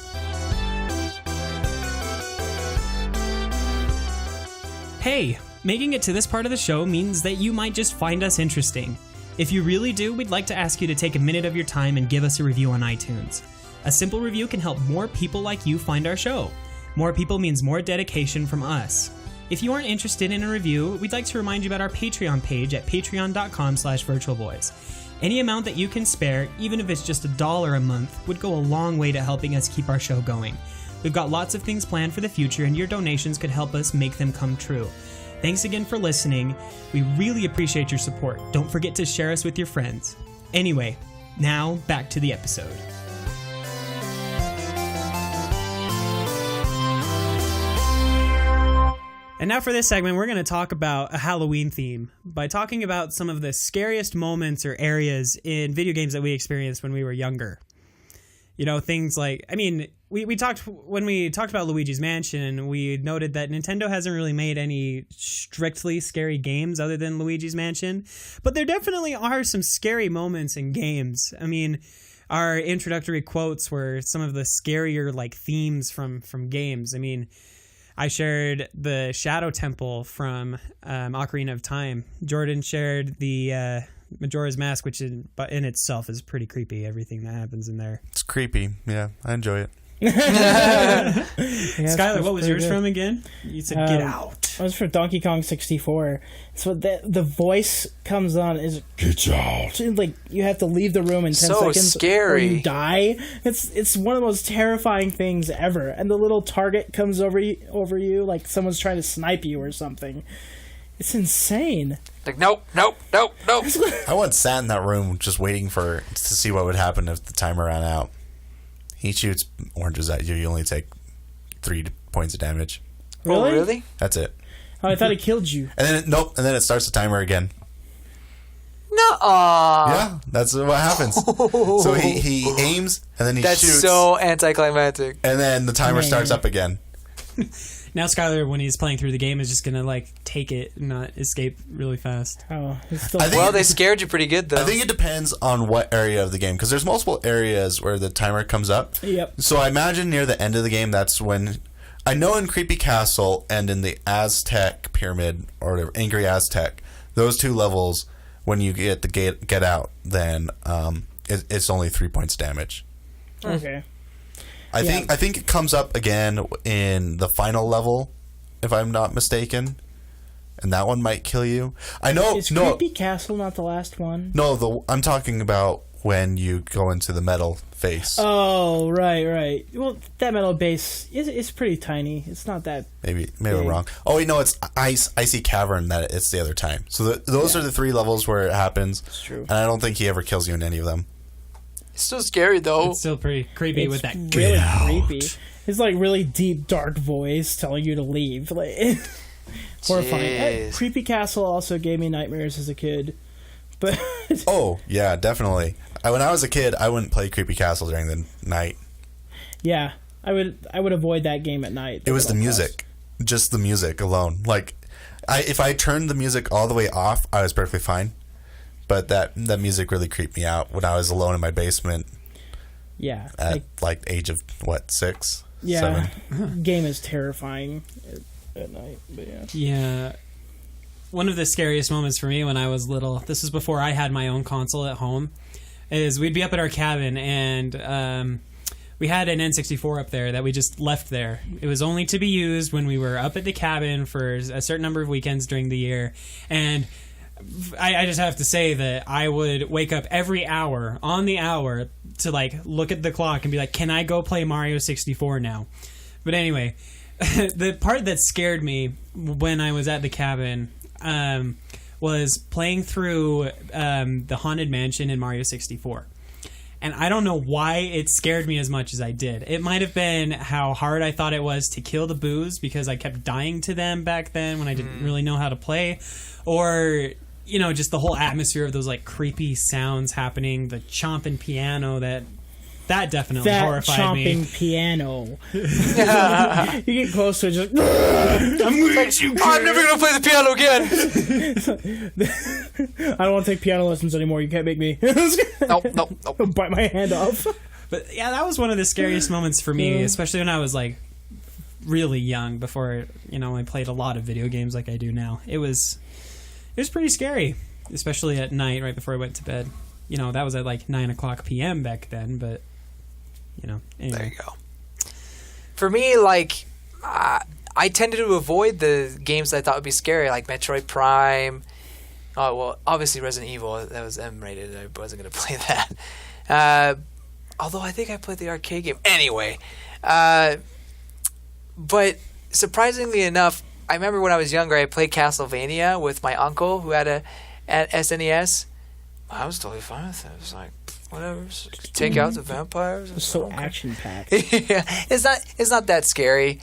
Hey, making it to this part of the show means that you might just find us interesting. If you really do, we'd like to ask you to take a minute of your time and give us a review on iTunes. A simple review can help more people like you find our show. More people means more dedication from us. If you aren't interested in a review, we'd like to remind you about our Patreon page at patreon.com/virtualboys. Any amount that you can spare, even if it's just $1 a month, would go a long way to helping us keep our show going. We've got lots of things planned for the future, and your donations could help us make them come true. Thanks again for listening. We really appreciate your support. Don't forget to share us with your friends. Anyway, now back to the episode. And now for this segment, we're going to talk about a Halloween theme by talking about some of the scariest moments or areas in video games that we experienced when we were younger. You know, things like, I mean, we talked, when we talked about Luigi's Mansion, we noted that Nintendo hasn't really made any strictly scary games other than Luigi's Mansion, but there definitely are some scary moments in games. I mean, our introductory quotes were some of the scarier, like, themes from games. I mean, I shared the Shadow Temple from Ocarina of Time. Jordan shared the Majora's Mask, which in itself is pretty creepy, everything that happens in there. It's creepy. Yeah, I enjoy it. Skylar, what was yours good. From again? You said get out. It was for Donkey Kong 64. So the voice comes on is get out. Like you have to leave the room in 10 seconds scary. or you die. It's one of the most terrifying things ever. And the little target comes over you like someone's trying to snipe you or something. It's insane. Like nope. I once sat in that room just waiting to see what would happen if the timer ran out. He shoots oranges at you. You only take 3 points of damage. Really? Oh, really? That's it. Oh, I thought it killed you. And then and then it starts the timer again. Nuh-uh. Yeah, that's what happens. So he aims and then he shoots. That's so anticlimactic. And then the timer starts up again. Now Skylar, when he's playing through the game, is just gonna like take it and not escape really fast. Oh, it's still well, they scared you pretty good though. I think it depends on what area of the game, because there's multiple areas where the timer comes up. Yep. So I imagine near the end of the game, that's when I know in Creepy Castle and in the Aztec Pyramid or the Angry Aztec, those 2 levels, when you get the get out, then it's only 3 points of damage. Okay. I think it comes up again in the final level, if I'm not mistaken, and that one might kill you. I know. Is Creepy Castle not the last one? No, I'm talking about when you go into the metal face. Oh, right. Well, that metal base is pretty tiny. It's not that. Maybe I'm wrong. Oh wait, no, it's icy cavern. That it's the other time. So those are the 3 levels where it happens. It's true. And I don't think he ever kills you in any of them. It's still scary though. It's still pretty creepy with that. Really creepy. It's like really deep, dark voice telling you to leave. Like horrifying. Creepy Castle also gave me nightmares as a kid. But oh yeah, definitely. When I was a kid, I wouldn't play Creepy Castle during the night. Yeah, I would avoid that game at night. It was the music, just the music alone. Like, if I turned the music all the way off, I was perfectly fine. But that music really creeped me out when I was alone in my basement. Yeah. At like age of what, 6? Yeah. 7? Game is terrifying at night. But yeah. Yeah. One of the scariest moments for me when I was little, this was before I had my own console at home, is we'd be up at our cabin and we had an N64 up there that we just left there. It was only to be used when we were up at the cabin for a certain number of weekends during the year. And I just have to say that I would wake up every hour on the hour to like look at the clock and be like, can I go play Mario 64 now? But anyway, the part that scared me when I was at the cabin was playing through the Haunted Mansion in Mario 64. And I don't know why it scared me as much as I did. It might have been how hard I thought it was to kill the boos because I kept dying to them back then when I didn't really know how to play. Or, you know, just the whole atmosphere of those like creepy sounds happening, the chomping piano that definitely horrified me. That chomping piano. You get close to it, just I'm never gonna play the piano again. I don't want to take piano lessons anymore. You can't make me. Nope. Bite my hand off. But yeah, that was one of the scariest moments for me, especially when I was like really young, before, you know, I played a lot of video games like I do now. It was pretty scary, especially at night right before I went to bed. You know, that was at like 9:00 p.m. back then, but you know, anyway. There you go. For me, like, I tended to avoid the games that I thought would be scary, like Metroid Prime. Oh, well, obviously Resident Evil, that was M-rated. I wasn't going to play that. Although I think I played the arcade game. Anyway. But surprisingly enough, I remember when I was younger, I played Castlevania with my uncle who had a SNES. I was totally fine with it. It was like, whatever. Take out the vampires. It's so action-packed. Yeah, it's not that scary.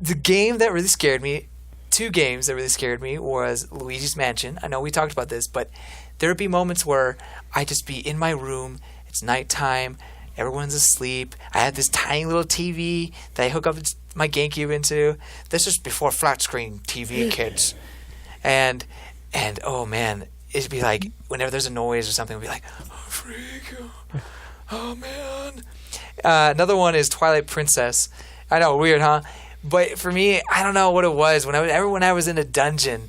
the game that really scared me, 2 games that really scared me was Luigi's Mansion. I know we talked about this, but there would be moments where I'd just be in my room. It's nighttime. Everyone's asleep. I had this tiny little TV that I hook up my GameCube into. This is before flat screen TV, kids. And oh man, it'd be like whenever there's a noise or something, it'd be like, oh freak, oh man. Another one is Twilight Princess. I know, weird, huh? But for me, I don't know what it was. When I was in a dungeon,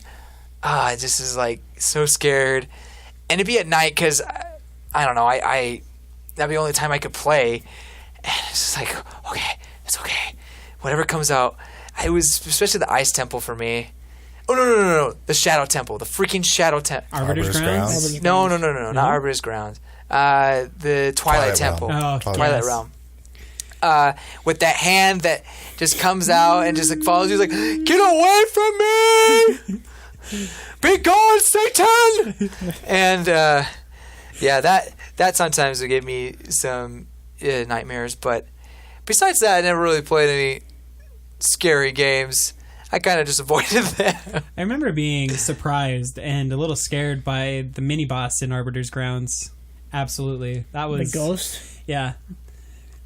I just was like so scared, and it'd be at night because I don't know. I that'd be the only time I could play, and it's just like, okay, it's okay. Whatever comes out. It was especially the Ice Temple for me. Oh no! The Shadow Temple, the freaking Shadow Temple. Arbiter's Grounds? No, not Arbiter's Grounds. The Twilight Temple. Oh, Twilight Realm. With that hand that just comes out and just like follows you, like, get away from me! Be gone, Satan! And that sometimes would give me some nightmares. But besides that, I never really played any scary games. I kind of just avoided them. I remember being surprised and a little scared by the mini boss in Arbiter's Grounds. Absolutely, that was the ghost. Yeah.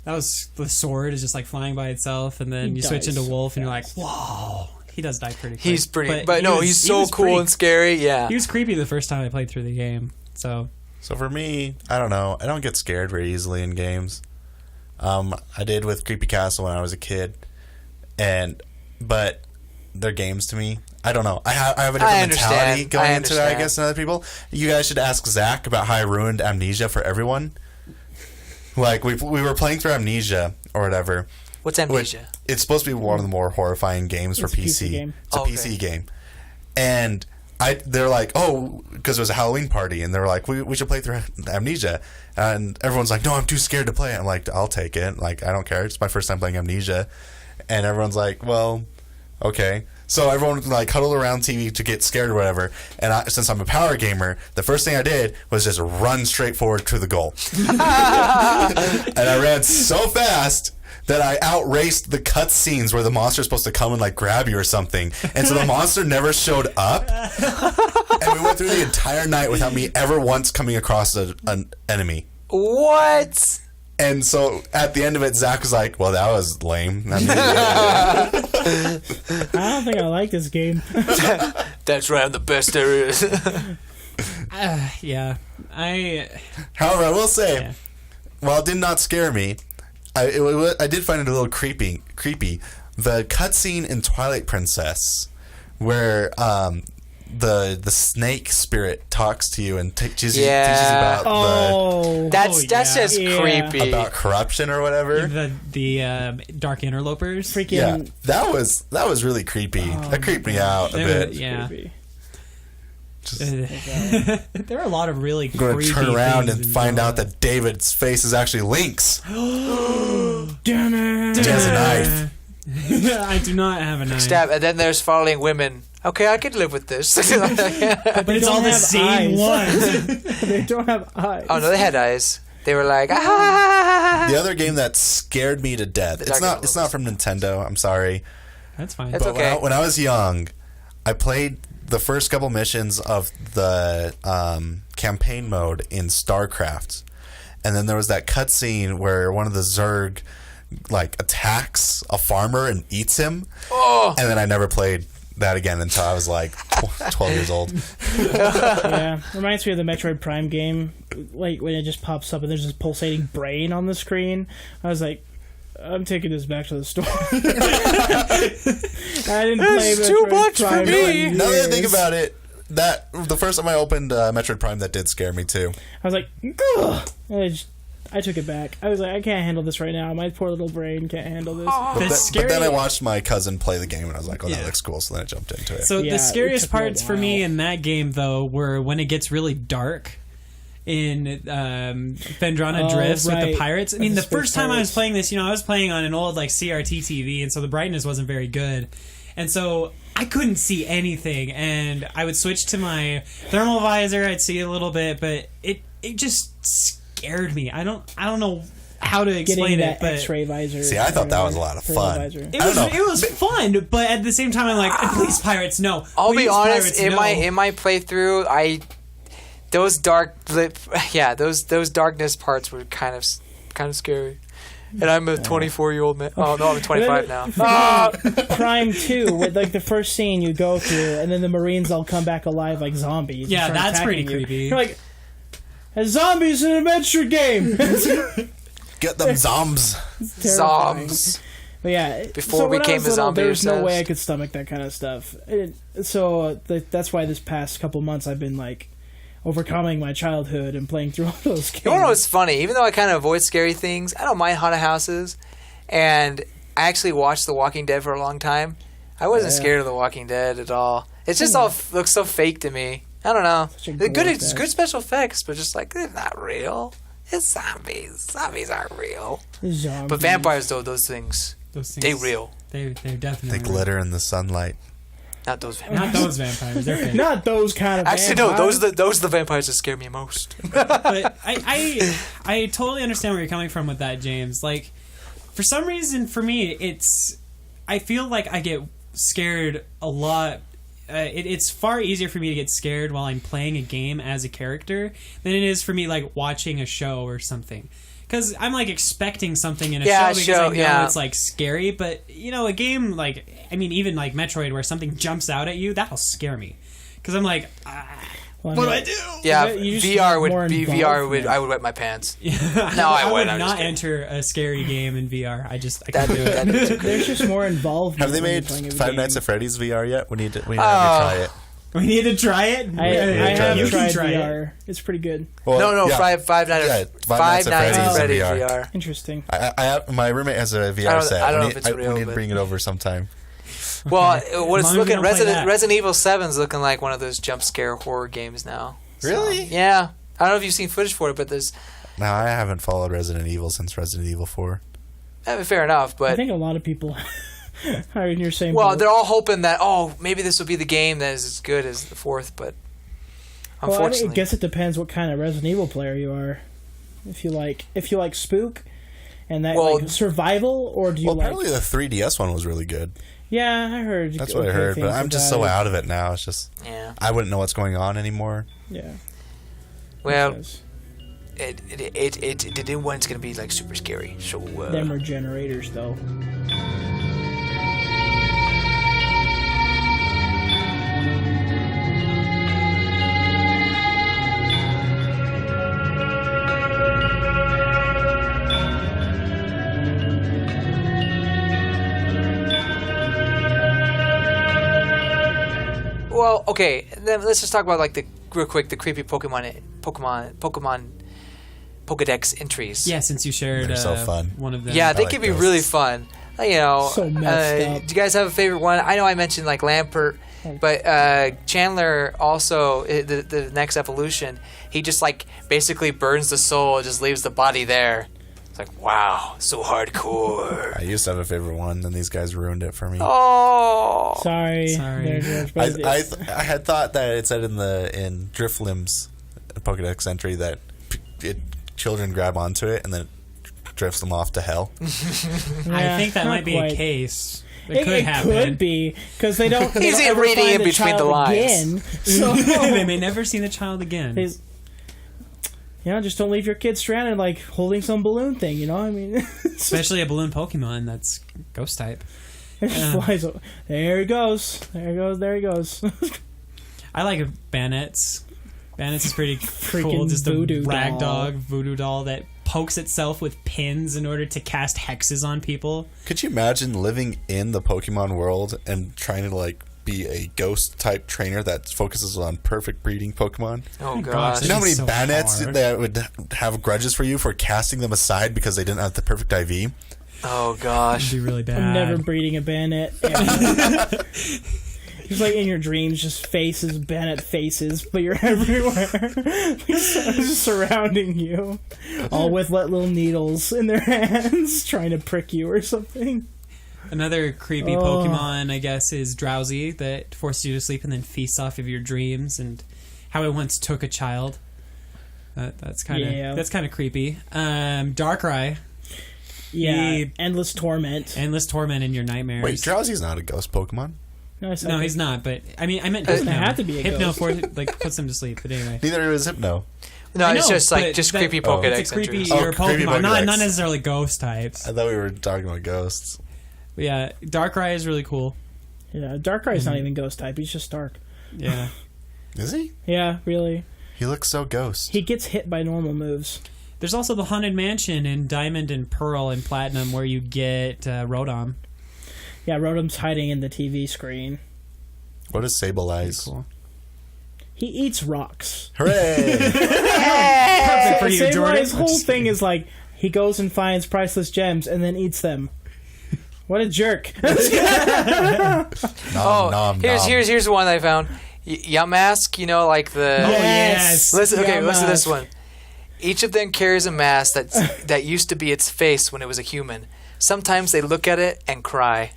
That was the sword is just like flying by itself, and then you switch into Wolf, and you're like, "Whoa!" He does die pretty quick. He's pretty, but no, he's so cool and scary. Yeah, he was creepy the first time I played through the game. So for me, I don't know. I don't get scared very easily in games. I did with Creepy Castle when I was a kid, but they're games to me. I don't know. I have a different mentality going into it, I guess, than other people. You guys should ask Zach about how I ruined Amnesia for everyone. Like, we were playing through Amnesia or whatever. What's Amnesia? It's supposed to be one of the more horrifying games for PC. It's a PC game. And they're like, oh, because it was a Halloween party, and they were like, we should play through Amnesia. And everyone's like, no, I'm too scared to play it. I'm like, I'll take it. Like, I don't care. It's my first time playing Amnesia. And everyone's like, well, okay. So everyone like huddled around TV to get scared or whatever. And since I'm a power gamer, the first thing I did was just run straight forward to the goal. And I ran so fast that I outraced the cutscenes where the monster's supposed to come and like grab you or something. And so the monster never showed up. And we went through the entire night without me ever once coming across an enemy. What? And so at the end of it, Zach was like, well, that was lame. I don't think I like this game. That's right, I'm the best there is. yeah. However, I will say, while it did not scare me, I did find it a little creepy. The cutscene in Twilight Princess where the snake spirit talks to you and teaches you about that's just creepy, about corruption or whatever. The dark interlopers. Freaking that was really creepy. That creeped me out a bit. Yeah. creepy. There are a lot of really creepy I'm going to turn around things and in find Zelda. out that David's face is actually Link's. Damn it! He has a knife. I do not have a knife. Stab, and then there's falling women. Okay, I could live with this. But it's all the same one. They don't have eyes. Oh no, they had eyes. They were like, ah. The other game that scared me to death. It's not from Nintendo. I'm sorry. That's fine. That's okay. When I was young, I played the first couple missions of the campaign mode in StarCraft, and then there was that cutscene where one of the Zerg like attacks a farmer and eats him. Oh. And then I never played that again until I was like 12 years old. Yeah, reminds me of the Metroid Prime game, like when it just pops up and there's this pulsating brain on the screen. I was like, I'm taking this back to the store. I didn't play It's too much for me. Now that I think about it, the first time I opened Metroid Prime, that did scare me too. I was like, ugh! I took it back. I was like, I can't handle this right now. My poor little brain can't handle this. But then I watched my cousin play the game, and I was like, oh, that looks cool, so then I jumped into it. So Yeah, the scariest it took me a parts for me while. in that game, though, were when it gets really dark in Phendrana Drifts with the right. pirates. I mean, the With the first time I was pirates. playing this, I was playing on an old like CRT TV, and so the brightness wasn't very good. And so I couldn't see anything, and I would switch to my thermal visor. I'd see a little bit, but it just scared me. I don't know how to explain getting it. that X-ray visor. See, I thought that was a lot of fun. It was fun, but at the same time, I'm like, please, pirates, no. I'll be Please, honest. pirates, In my playthrough, those darkness parts were kind of scary. And I'm a 24-year-old man. Oh no, I'm 25 now. Prime 2, with like the first scene you go through, and then the Marines all come back alive like zombies. Yeah, and start that's pretty attacking you. creepy. You're like, a zombie's an adventure game. Get them zombs. Zombs. But yeah, Before we became a zombie there's no way I obsessed. could stomach that kind of stuff. That's why this past couple months I've been like overcoming my childhood and playing through all those games. You know what's funny? Even though I kind of avoid scary things, I don't mind haunted houses. And I actually watched The Walking Dead for a long time. I wasn't scared of The Walking Dead at all. It's just all looks so fake to me. I don't know. It's good special effects, but just like, it's not real. It's zombies. Zombies aren't real. Zombies. But vampires, though, those things, they real. They're definitely They glitter in the sunlight. Not those vampires. Not those vampires. They're fake. Not those kind of Actually, no. vampires. Those are the vampires that scare me most. But I totally understand where you're coming from with that, James. Like, for some reason, for me, I feel like I get scared a lot. It's far easier for me to get scared while I'm playing a game as a character than it is for me like watching a show or something. Because I'm like expecting something in a show because I know it's like scary. But a game like even like Metroid where something jumps out at you, that'll scare me. Because I'm like, what do I do? Yeah, VR would be VR. I would wet my pants. No, I would wouldn't. not enter a scary game in VR. I can't do it. There's just more involvement. Have they made Five Nights at Freddy's VR yet? We need to have you try it. We need to try it. I have tried try VR. it. It's pretty good. Well, No, yeah. Five Nights at Freddy's VR. Interesting. I have, my roommate has a VR set. I don't know if it's real. We need to but- bring it over sometime. Well, what it's As long as we looking, don't play that. Resident Evil 7's looking like one of those jump scare horror games now. Really? Yeah. I don't know if you've seen footage for it, but there's... No, I haven't followed Resident Evil since Resident Evil 4. fair enough, I but... think a lot of people are in your same Well, boat. they're all hoping that, maybe this will be the game that is as good as the fourth, but... Well, Unfortunately. I guess it depends what kind of Resident Evil player you are. If you like spook and that like survival, or do you like... apparently the 3DS one was really good. Yeah, I heard. That's what I heard, but I'm just so out of it now. It's just... Yeah. I wouldn't know what's going on anymore. Yeah. Well, the new one's going to be like super scary, so... Them are generators, though. Well, okay, then let's just talk about like real quick the creepy Pokemon Pokedex entries. Yeah, since you shared They're so fun. one of them. Yeah, they like can be those. really fun. So messed up. Do you guys have a favorite one? I know I mentioned like Lampert, but Chandler also the next evolution. He just like basically burns the soul and just leaves the body there. It's like, wow, so hardcore. I used to have a favorite one, and these guys ruined it for me. Oh, Sorry. There, George, but I had thought that it said in Driflim's Pokedex entry that children grab onto it and then it drifts them off to hell. I think that might be a case. It could happen. Could be because they don't. He's they don't ever reading find in the between the child lines. Again, so They may never see the child again. just don't leave your kid stranded like holding some balloon thing. I mean, Especially a balloon Pokemon that's ghost type. it just flies. There he goes. There he goes. I like Bannett's. Bannett's is pretty cool. Freaking Just a voodoo rag doll. dog, voodoo doll that pokes itself with pins in order to cast hexes on people. Could you imagine living in the Pokemon world and trying to like be a ghost type trainer that focuses on perfect breeding Pokemon? oh gosh. gosh. You know how many so Bannets hard. that would have grudges for you for casting them aside because they didn't have the perfect IV? Oh gosh. It'd be really bad. I'm never breeding a Bannet. Yeah. He's like in your dreams, just faces, Bannet faces, but you're everywhere. Just surrounding you. All with little needles in their hands, trying to prick you or something. Another creepy Pokemon, I guess, is Drowsy that forces you to sleep and then feasts off of your dreams, and how it once took a child. That's kind of creepy. Darkrai Yeah, endless torment. Endless torment in your nightmares. Wait, Drowsy's not a ghost Pokemon. No, he's not. But I mean, I meant doesn't Hypno. have to be a Hypno ghost. puts him to sleep. But anyway, Neither is Hypno. No, I it's know, just like but just that- creepy Oh. Pokedex it's a creepy entries. Oh, Pokemon, creepy not Pokedex. necessarily ghost types. I thought we were talking about ghosts. But yeah, Darkrai is really cool. Yeah, Darkrai's not even ghost type. He's just dark. Yeah. Is he? Yeah, really. He looks so ghost. He gets hit by normal moves. There's also the Haunted Mansion in Diamond and Pearl and Platinum where you get Rotom. Yeah, Rotom's hiding in the TV screen. What is Sableye? Cool. He eats rocks. Hooray! Perfect for you, Jordan. His whole thing is like, he goes and finds priceless gems and then eats them. What a jerk. Here's one I found. Yamask, you know, like the... Oh, yes. Listen to Yamask. this one. Each of them carries a mask that used to be its face when it was a human. Sometimes they look at it and cry.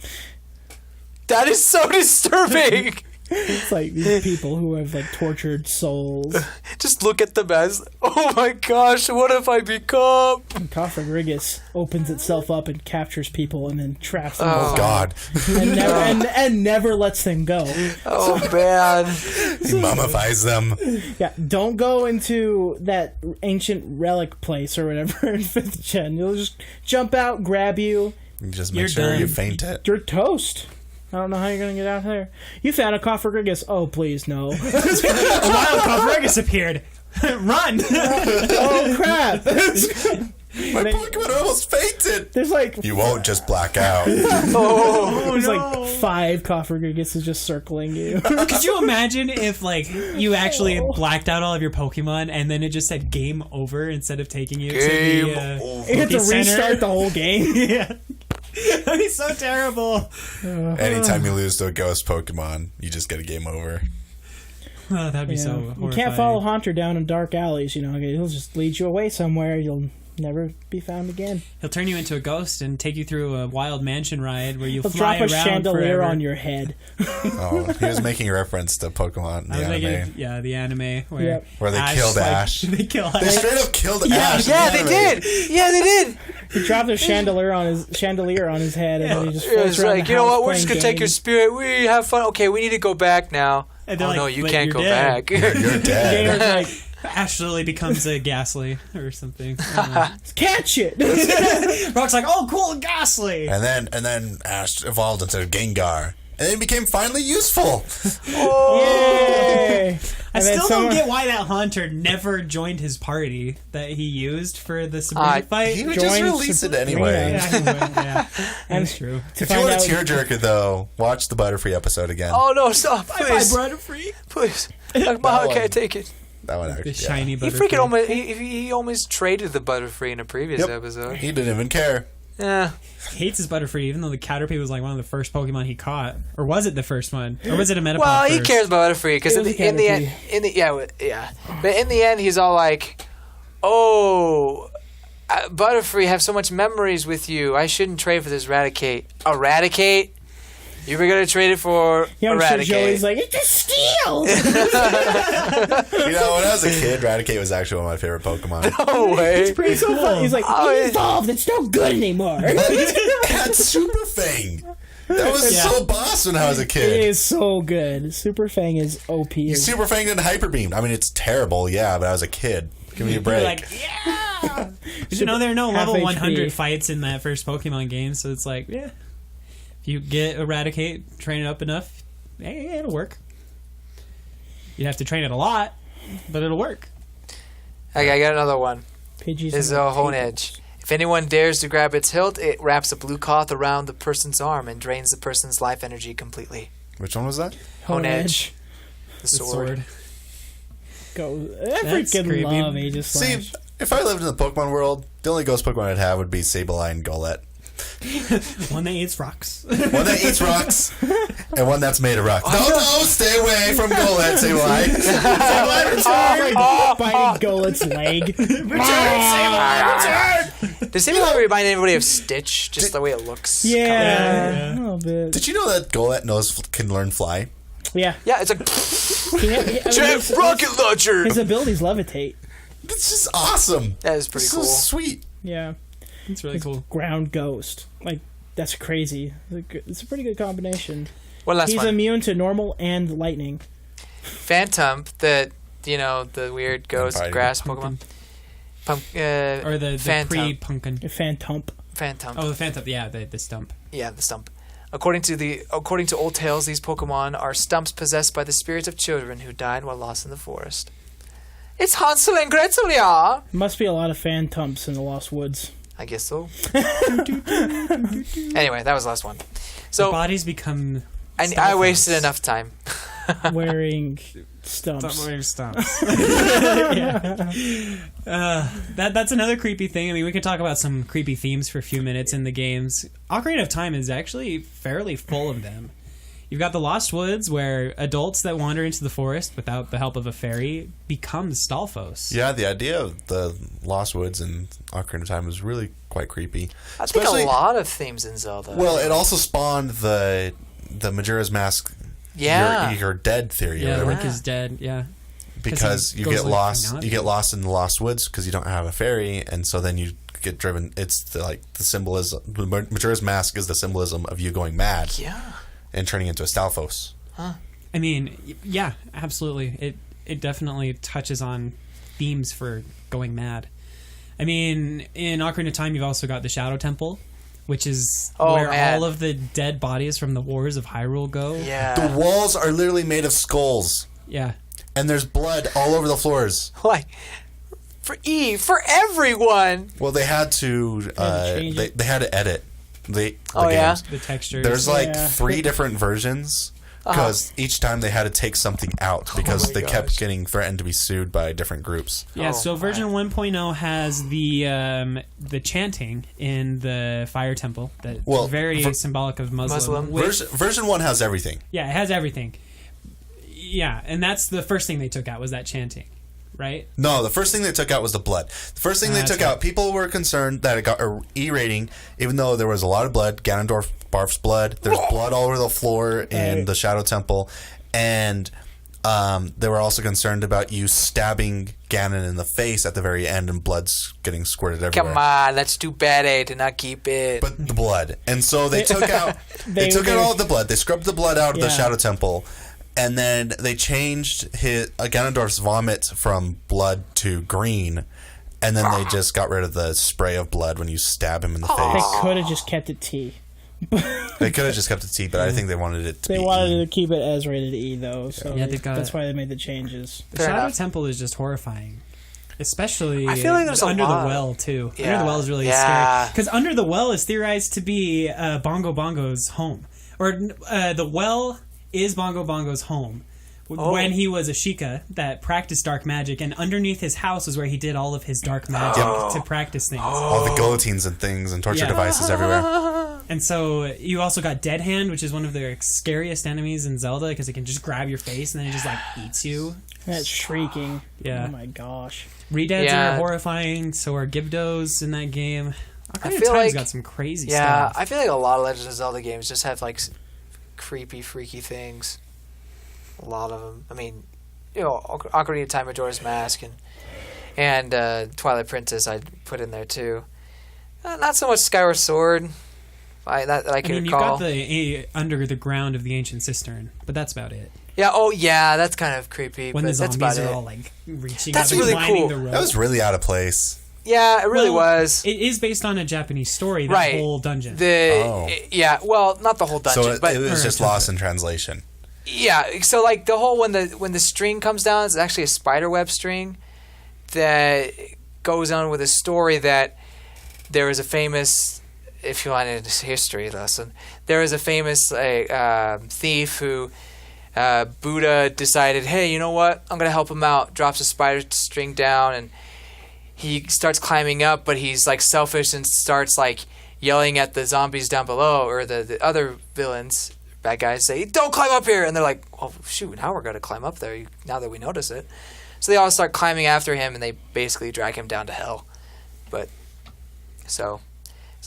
That is so disturbing. It's like these people who have like tortured souls. Just look at the mask. Oh my gosh, what have I become? And Cofagrigus opens itself up and captures people and then traps them Oh, inside God. and never lets them go. Oh man. He mummifies them. Yeah, don't go into that ancient relic place or whatever in 5th gen. You'll just jump out, grab you. You just make You're sure done. you faint it. You're toast. I don't know how you're going to get out there. You found a Cofagrigus. Oh, please, no. A wild Cofagrigus appeared. Run! Oh, crap. My Pokemon almost fainted. There's like... You won't just black out. There's like 5 Cofagrigus just circling you. Could you imagine if, like, you actually blacked out all of your Pokemon and then it just said game over instead of taking you Game to the... over. You have to Center. restart the whole game. Yeah. That'd be so terrible. Anytime you lose to a ghost Pokemon, you just get a game over. Oh, that'd be so You horrifying. can't follow Haunter down in dark alleys, you know. He'll just lead you away somewhere. You'll never be found again. He'll turn you into a ghost and take you through a wild mansion ride where you He'll fly drop a around chandelier forever. on your head. Oh, he was making a reference to Pokemon, the I was anime, thinking, yeah, the anime where, Yep. where they killed Ash. They kill They Ash. straight up killed Ash. in Yeah, the they anime. did. Yeah, they did. He dropped a chandelier on his head, and then he just It floats was around like, the you know house what? We're just playing gonna take your games. spirit. We have fun. Okay, we need to go back now. And Oh they're no, like, you "But can't you're go dead." back. You're dead. Gamer's like, Ashley becomes a Ghastly or something. I don't know. catch it! Rock's like, oh, cool, Ghastly. And then Ash evolved into Gengar. And then became finally useful. Yay! I And then still someone- don't get why that Haunter never joined his party that he used for the Sabrina fight. He would just Join release it Sabrina. anyway. Yeah, he would, yeah. And That's true. to If you find want out, a tearjerker, though, watch the Butterfree episode again. Oh no, stop! Bye, Please, Butterfree. please. Like, I one. can't take it. That one The actually. shiny He Butterfree. freaking almost he almost traded the Butterfree in a previous Yep. episode. He didn't even care. Yeah. Hates his Butterfree, even though the Caterpie was like one of the first Pokemon he caught. Or was it the first one? Or was it a Metapod Well, he first? cares about Butterfree because It in was the, a in the end, but in the end, he's all like, "Oh, Butterfree have so much memories with you. I shouldn't trade for this Eradicate. Eradicate? You were gonna trade it for young Eradicate? Joey's like, it's a steal! You know, when I was a kid, Raticate was actually one of my favorite Pokemon. No way. Pretty so fun. He's like, Oh, it evolved. It's no good anymore. It had Super Fang. That was so boss when I was a It kid. is so good. Super Fang is OP. He Super Fanged and Hyper Beamed. I mean, it's terrible, yeah, but I was a kid. Give me a break. You're like, yeah! Did you know there are no half level 100 HP. fights in that first Pokemon game? So it's like, yeah. If you get Eradicate, train it up enough, hey, it'll work. You'd have to train it a lot, but it'll work. Okay, I got another one. Pidgeys This is and a Hone Edge. If anyone dares to grab its hilt, it wraps a blue cloth around the person's arm and drains the person's life energy completely. Which one was that? Hone Edge. The The sword. Go. I That's freaking creepy. love Aegis See, Slash. if I lived in the Pokemon world, the only ghost Pokemon I'd have would be Sableye and Golett. One that eats rocks. One that eats rocks, and one that's made of rocks. No, stay away from Golett, Sableye. Biting Golet's leg. Does Sableye remind anybody of Stitch? Just the way it looks? Yeah, a little bit. Did you know that Golett can learn fly? Yeah. Yeah, it's like jet rocket launcher. His abilities levitate. It's just awesome. That is pretty It's cool. so sweet. Yeah. It's really cool. Ground ghost. Like, that's crazy. It's a pretty good combination. One last He's one. immune to normal and lightning. Phantom, the weird ghost Infighting. grass Pokemon. Or the Phantom. pre-pumpkin. Phantom. Phantom. Oh, the Phantom. Yeah, the stump. Yeah, the stump. According to old tales, these Pokemon are stumps possessed by the spirits of children who died while lost in the forest. It's Hansel and Gretel, yeah. Must be a lot of phantoms in the Lost Woods. I guess so. Anyway, that was the last one. The So bodies become. I wasted enough time. Wearing stumps. Stumps. That's another creepy thing. I mean, we could talk about some creepy themes for a few minutes in the games. Ocarina of Time is actually fairly full of them. You've got the Lost Woods, where adults that wander into the forest without the help of a fairy become Stalfos. Yeah, the idea of the Lost Woods and Ocarina of Time was really quite creepy. I think a lot of themes in Zelda. Well, it also spawned the Majora's Mask. Yeah. You're dead theory. Yeah, or whatever. Link is dead. Yeah, Because he you goes get like lost. Navi. You get lost in the Lost Woods because you don't have a fairy, and so then you get driven. It's the symbolism. Majora's Mask is the symbolism of you going mad. Yeah. And turning into a Stalfos. I mean, yeah, absolutely. It definitely touches on themes for going mad. I mean, in Ocarina of Time, you've also got the Shadow Temple, which is where all of the dead bodies from the Wars of Hyrule go. Yeah. The walls are literally made of skulls, Yeah. and there's blood all over the floors. Like, for everyone. Well, they had to. change it. They had to edit the Oh, yeah? games. The textures. There's like Yeah. 3 different versions because each time they had to take something out because my they gosh. kept getting threatened to be sued by different groups. Yeah, Oh, so version 1.0 has the chanting in the Fire Temple that's very symbolic of Muslim. Version 1 has everything. Yeah, it has everything. Yeah, and that's the first thing they took out was that chanting, right? No, the first thing they took out was the blood. The first thing they took out, people were concerned that it got a E rating, even though there was a lot of blood. Ganondorf barfs blood. There's blood all over the floor in the Shadow Temple. And they were also concerned about you stabbing Ganon in the face at the very end and blood's getting squirted everywhere. Come on, that's too bad, to not keep it. But the blood. And so they took out out all of the blood. They scrubbed the blood out of the Shadow Temple. And then they changed Ganondorf's vomit from blood to green. And then they just got rid of the spray of blood when you stab him in the They face. could have just kept it T. They could have just kept it T, but I think they wanted it to be They wanted E. to keep it as rated E, though. So Yeah, they've got that's it. why they made the changes. The Fair Shadow enough. Temple is just horrifying. Especially I feel like there's a Under lot. the Well, too. Yeah. Under the Well is really scary. Because Under the Well is theorized to be Bongo Bongo's home. Or the well is Bongo Bongo's home. When he was a Chika that practiced dark magic, and underneath his house is where he did all of his dark magic to practice things. All the guillotines and things and torture devices everywhere. And so you also got Dead Hand, which is one of the scariest enemies in Zelda because it can just grab your face and then it just eats you. That's shrieking. Yeah. Oh my gosh. Redeads Yeah. are horrifying, so are Gibdos in that game. Ocarina of feel Time's like- got some crazy Yeah, stuff. I feel like a lot of Legend of Zelda games just have creepy, freaky things. A lot of them. I mean, Ocarina of Time, Majora's Mask, and Twilight Princess I'd put in there too. Not so much Skyward Sword. I can mean, you've recall. got the under the ground of the ancient cistern, but that's about it. Yeah. Oh, yeah. That's kind of creepy. When but the that's about zombies are it. all reaching That's up and really climbing cool. the rope. That was really out of place. Yeah, it really Well, was. It is based on a Japanese story, that Right. whole dungeon. Yeah. Well, not the whole dungeon, So but it was just lost in translation. yeah. So the whole when the string comes down, it's actually a spiderweb string that goes on with a story that there is a famous. If you want a history lesson, there is a famous thief who Buddha decided, hey, you know what? I'm going to help him out. Drops a spider string down, and he starts climbing up, but he's selfish and starts yelling at the zombies down below, or the other villains, bad guys, say, don't climb up here. And they're like, oh, shoot, now we're going to climb up there now that we notice it. So they all start climbing after him, and they basically drag him down to hell. But so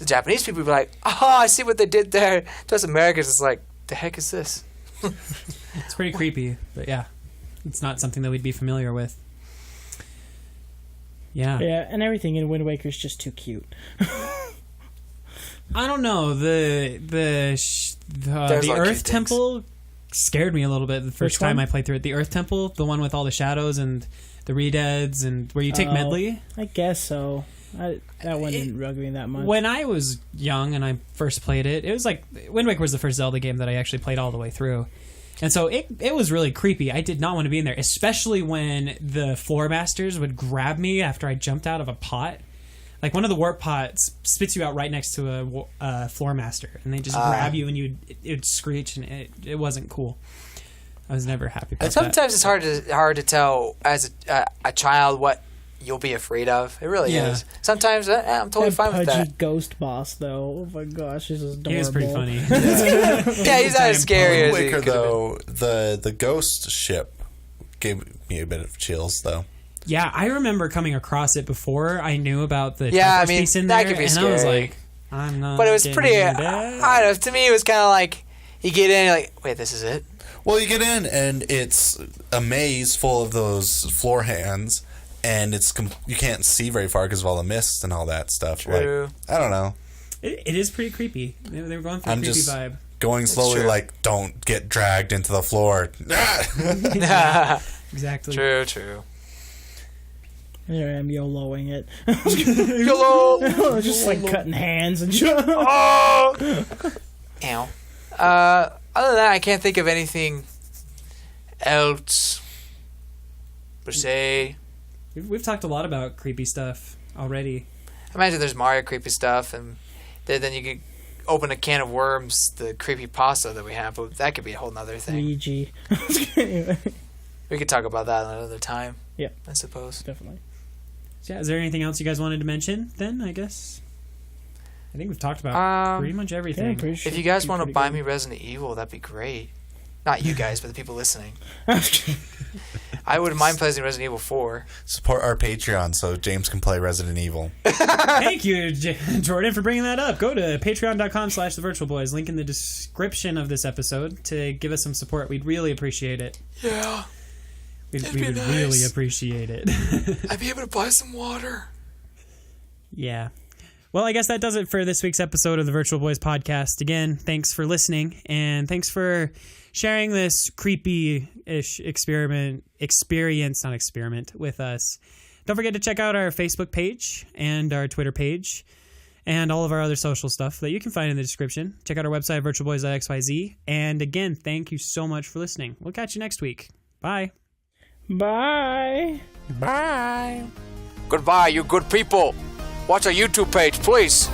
Japanese people be like, I see what they did there. To us Americans, it's like, the heck is this? It's pretty creepy, but yeah, it's not something that we'd be familiar with. Yeah. Yeah, and everything in Wind Waker is just too cute. I don't know. The Earth Temple scared me a little bit the first time I played through it. The Earth Temple, the one with all the shadows and the Redeads, and where you take medley. I guess so. That one didn't bug me that much. When I was young and I first played it, it was like Wind Waker was the first Zelda game that I actually played all the way through. And so it was really creepy. I did not want to be in there, especially when the floor masters would grab me after I jumped out of a pot. Like, one of the warp pots spits you out right next to a floor master, and they just grab you, and it would screech, and it wasn't cool. I was never happy about that. Sometimes it's hard to tell as a child what you'll be afraid of. It really is. Sometimes I'm totally fine with that. Pudgy ghost boss, though. Oh my gosh, he's adorable. He was pretty funny. Yeah, he's not as scary as Wind Waker, though, the ghost ship gave me a bit of chills, though. Yeah, I remember coming across it before I knew about the piece in there, that could be and scary. I was like, I'm not. But it was pretty. I don't know. To me, it was kind of like you get in, you're like, wait, this is it. Well, you get in, and it's a maze full of those floor hands, and you can't see very far because of all the mist and all that stuff. True. Like, I don't know. It is pretty creepy. They were going for a creepy vibe. Going slowly, like, don't get dragged into the floor. Exactly. True. Here I am YOLOing it. YOLO! Just like cutting hands and Oh! Ow. Other than that, I can't think of anything else per se. We've talked a lot about creepy stuff already. I imagine there's Mario creepy stuff, and then you could open a can of worms, the creepy pasta that we have, but that could be a whole nother thing. Luigi. We could talk about that another time. Yeah. I suppose. Definitely. So yeah, is there anything else you guys wanted to mention then, I guess? I think we've talked about pretty much everything. Yeah, sure. If you guys want to buy me Resident Evil, that'd be great. Not you guys, but the people listening. I wouldn't mind playing Resident Evil 4. Support our Patreon so James can play Resident Evil. Thank you, Jordan, for bringing that up. Go to patreon.com/thevirtualboys. Link in the description of this episode to give us some support. We'd really appreciate it. Yeah. We would really appreciate it. I'd be able to buy some water. Yeah. Well, I guess that does it for this week's episode of the Virtual Boys podcast. Again, thanks for listening, and thanks for sharing this creepy-ish experience with us. Don't forget to check out our Facebook page and our Twitter page and all of our other social stuff that you can find in the description. Check out our website, virtualboys.xyz. And again, thank you so much for listening. We'll catch you next week. Bye. Bye. Bye. Goodbye, you good people. Watch our YouTube page, please.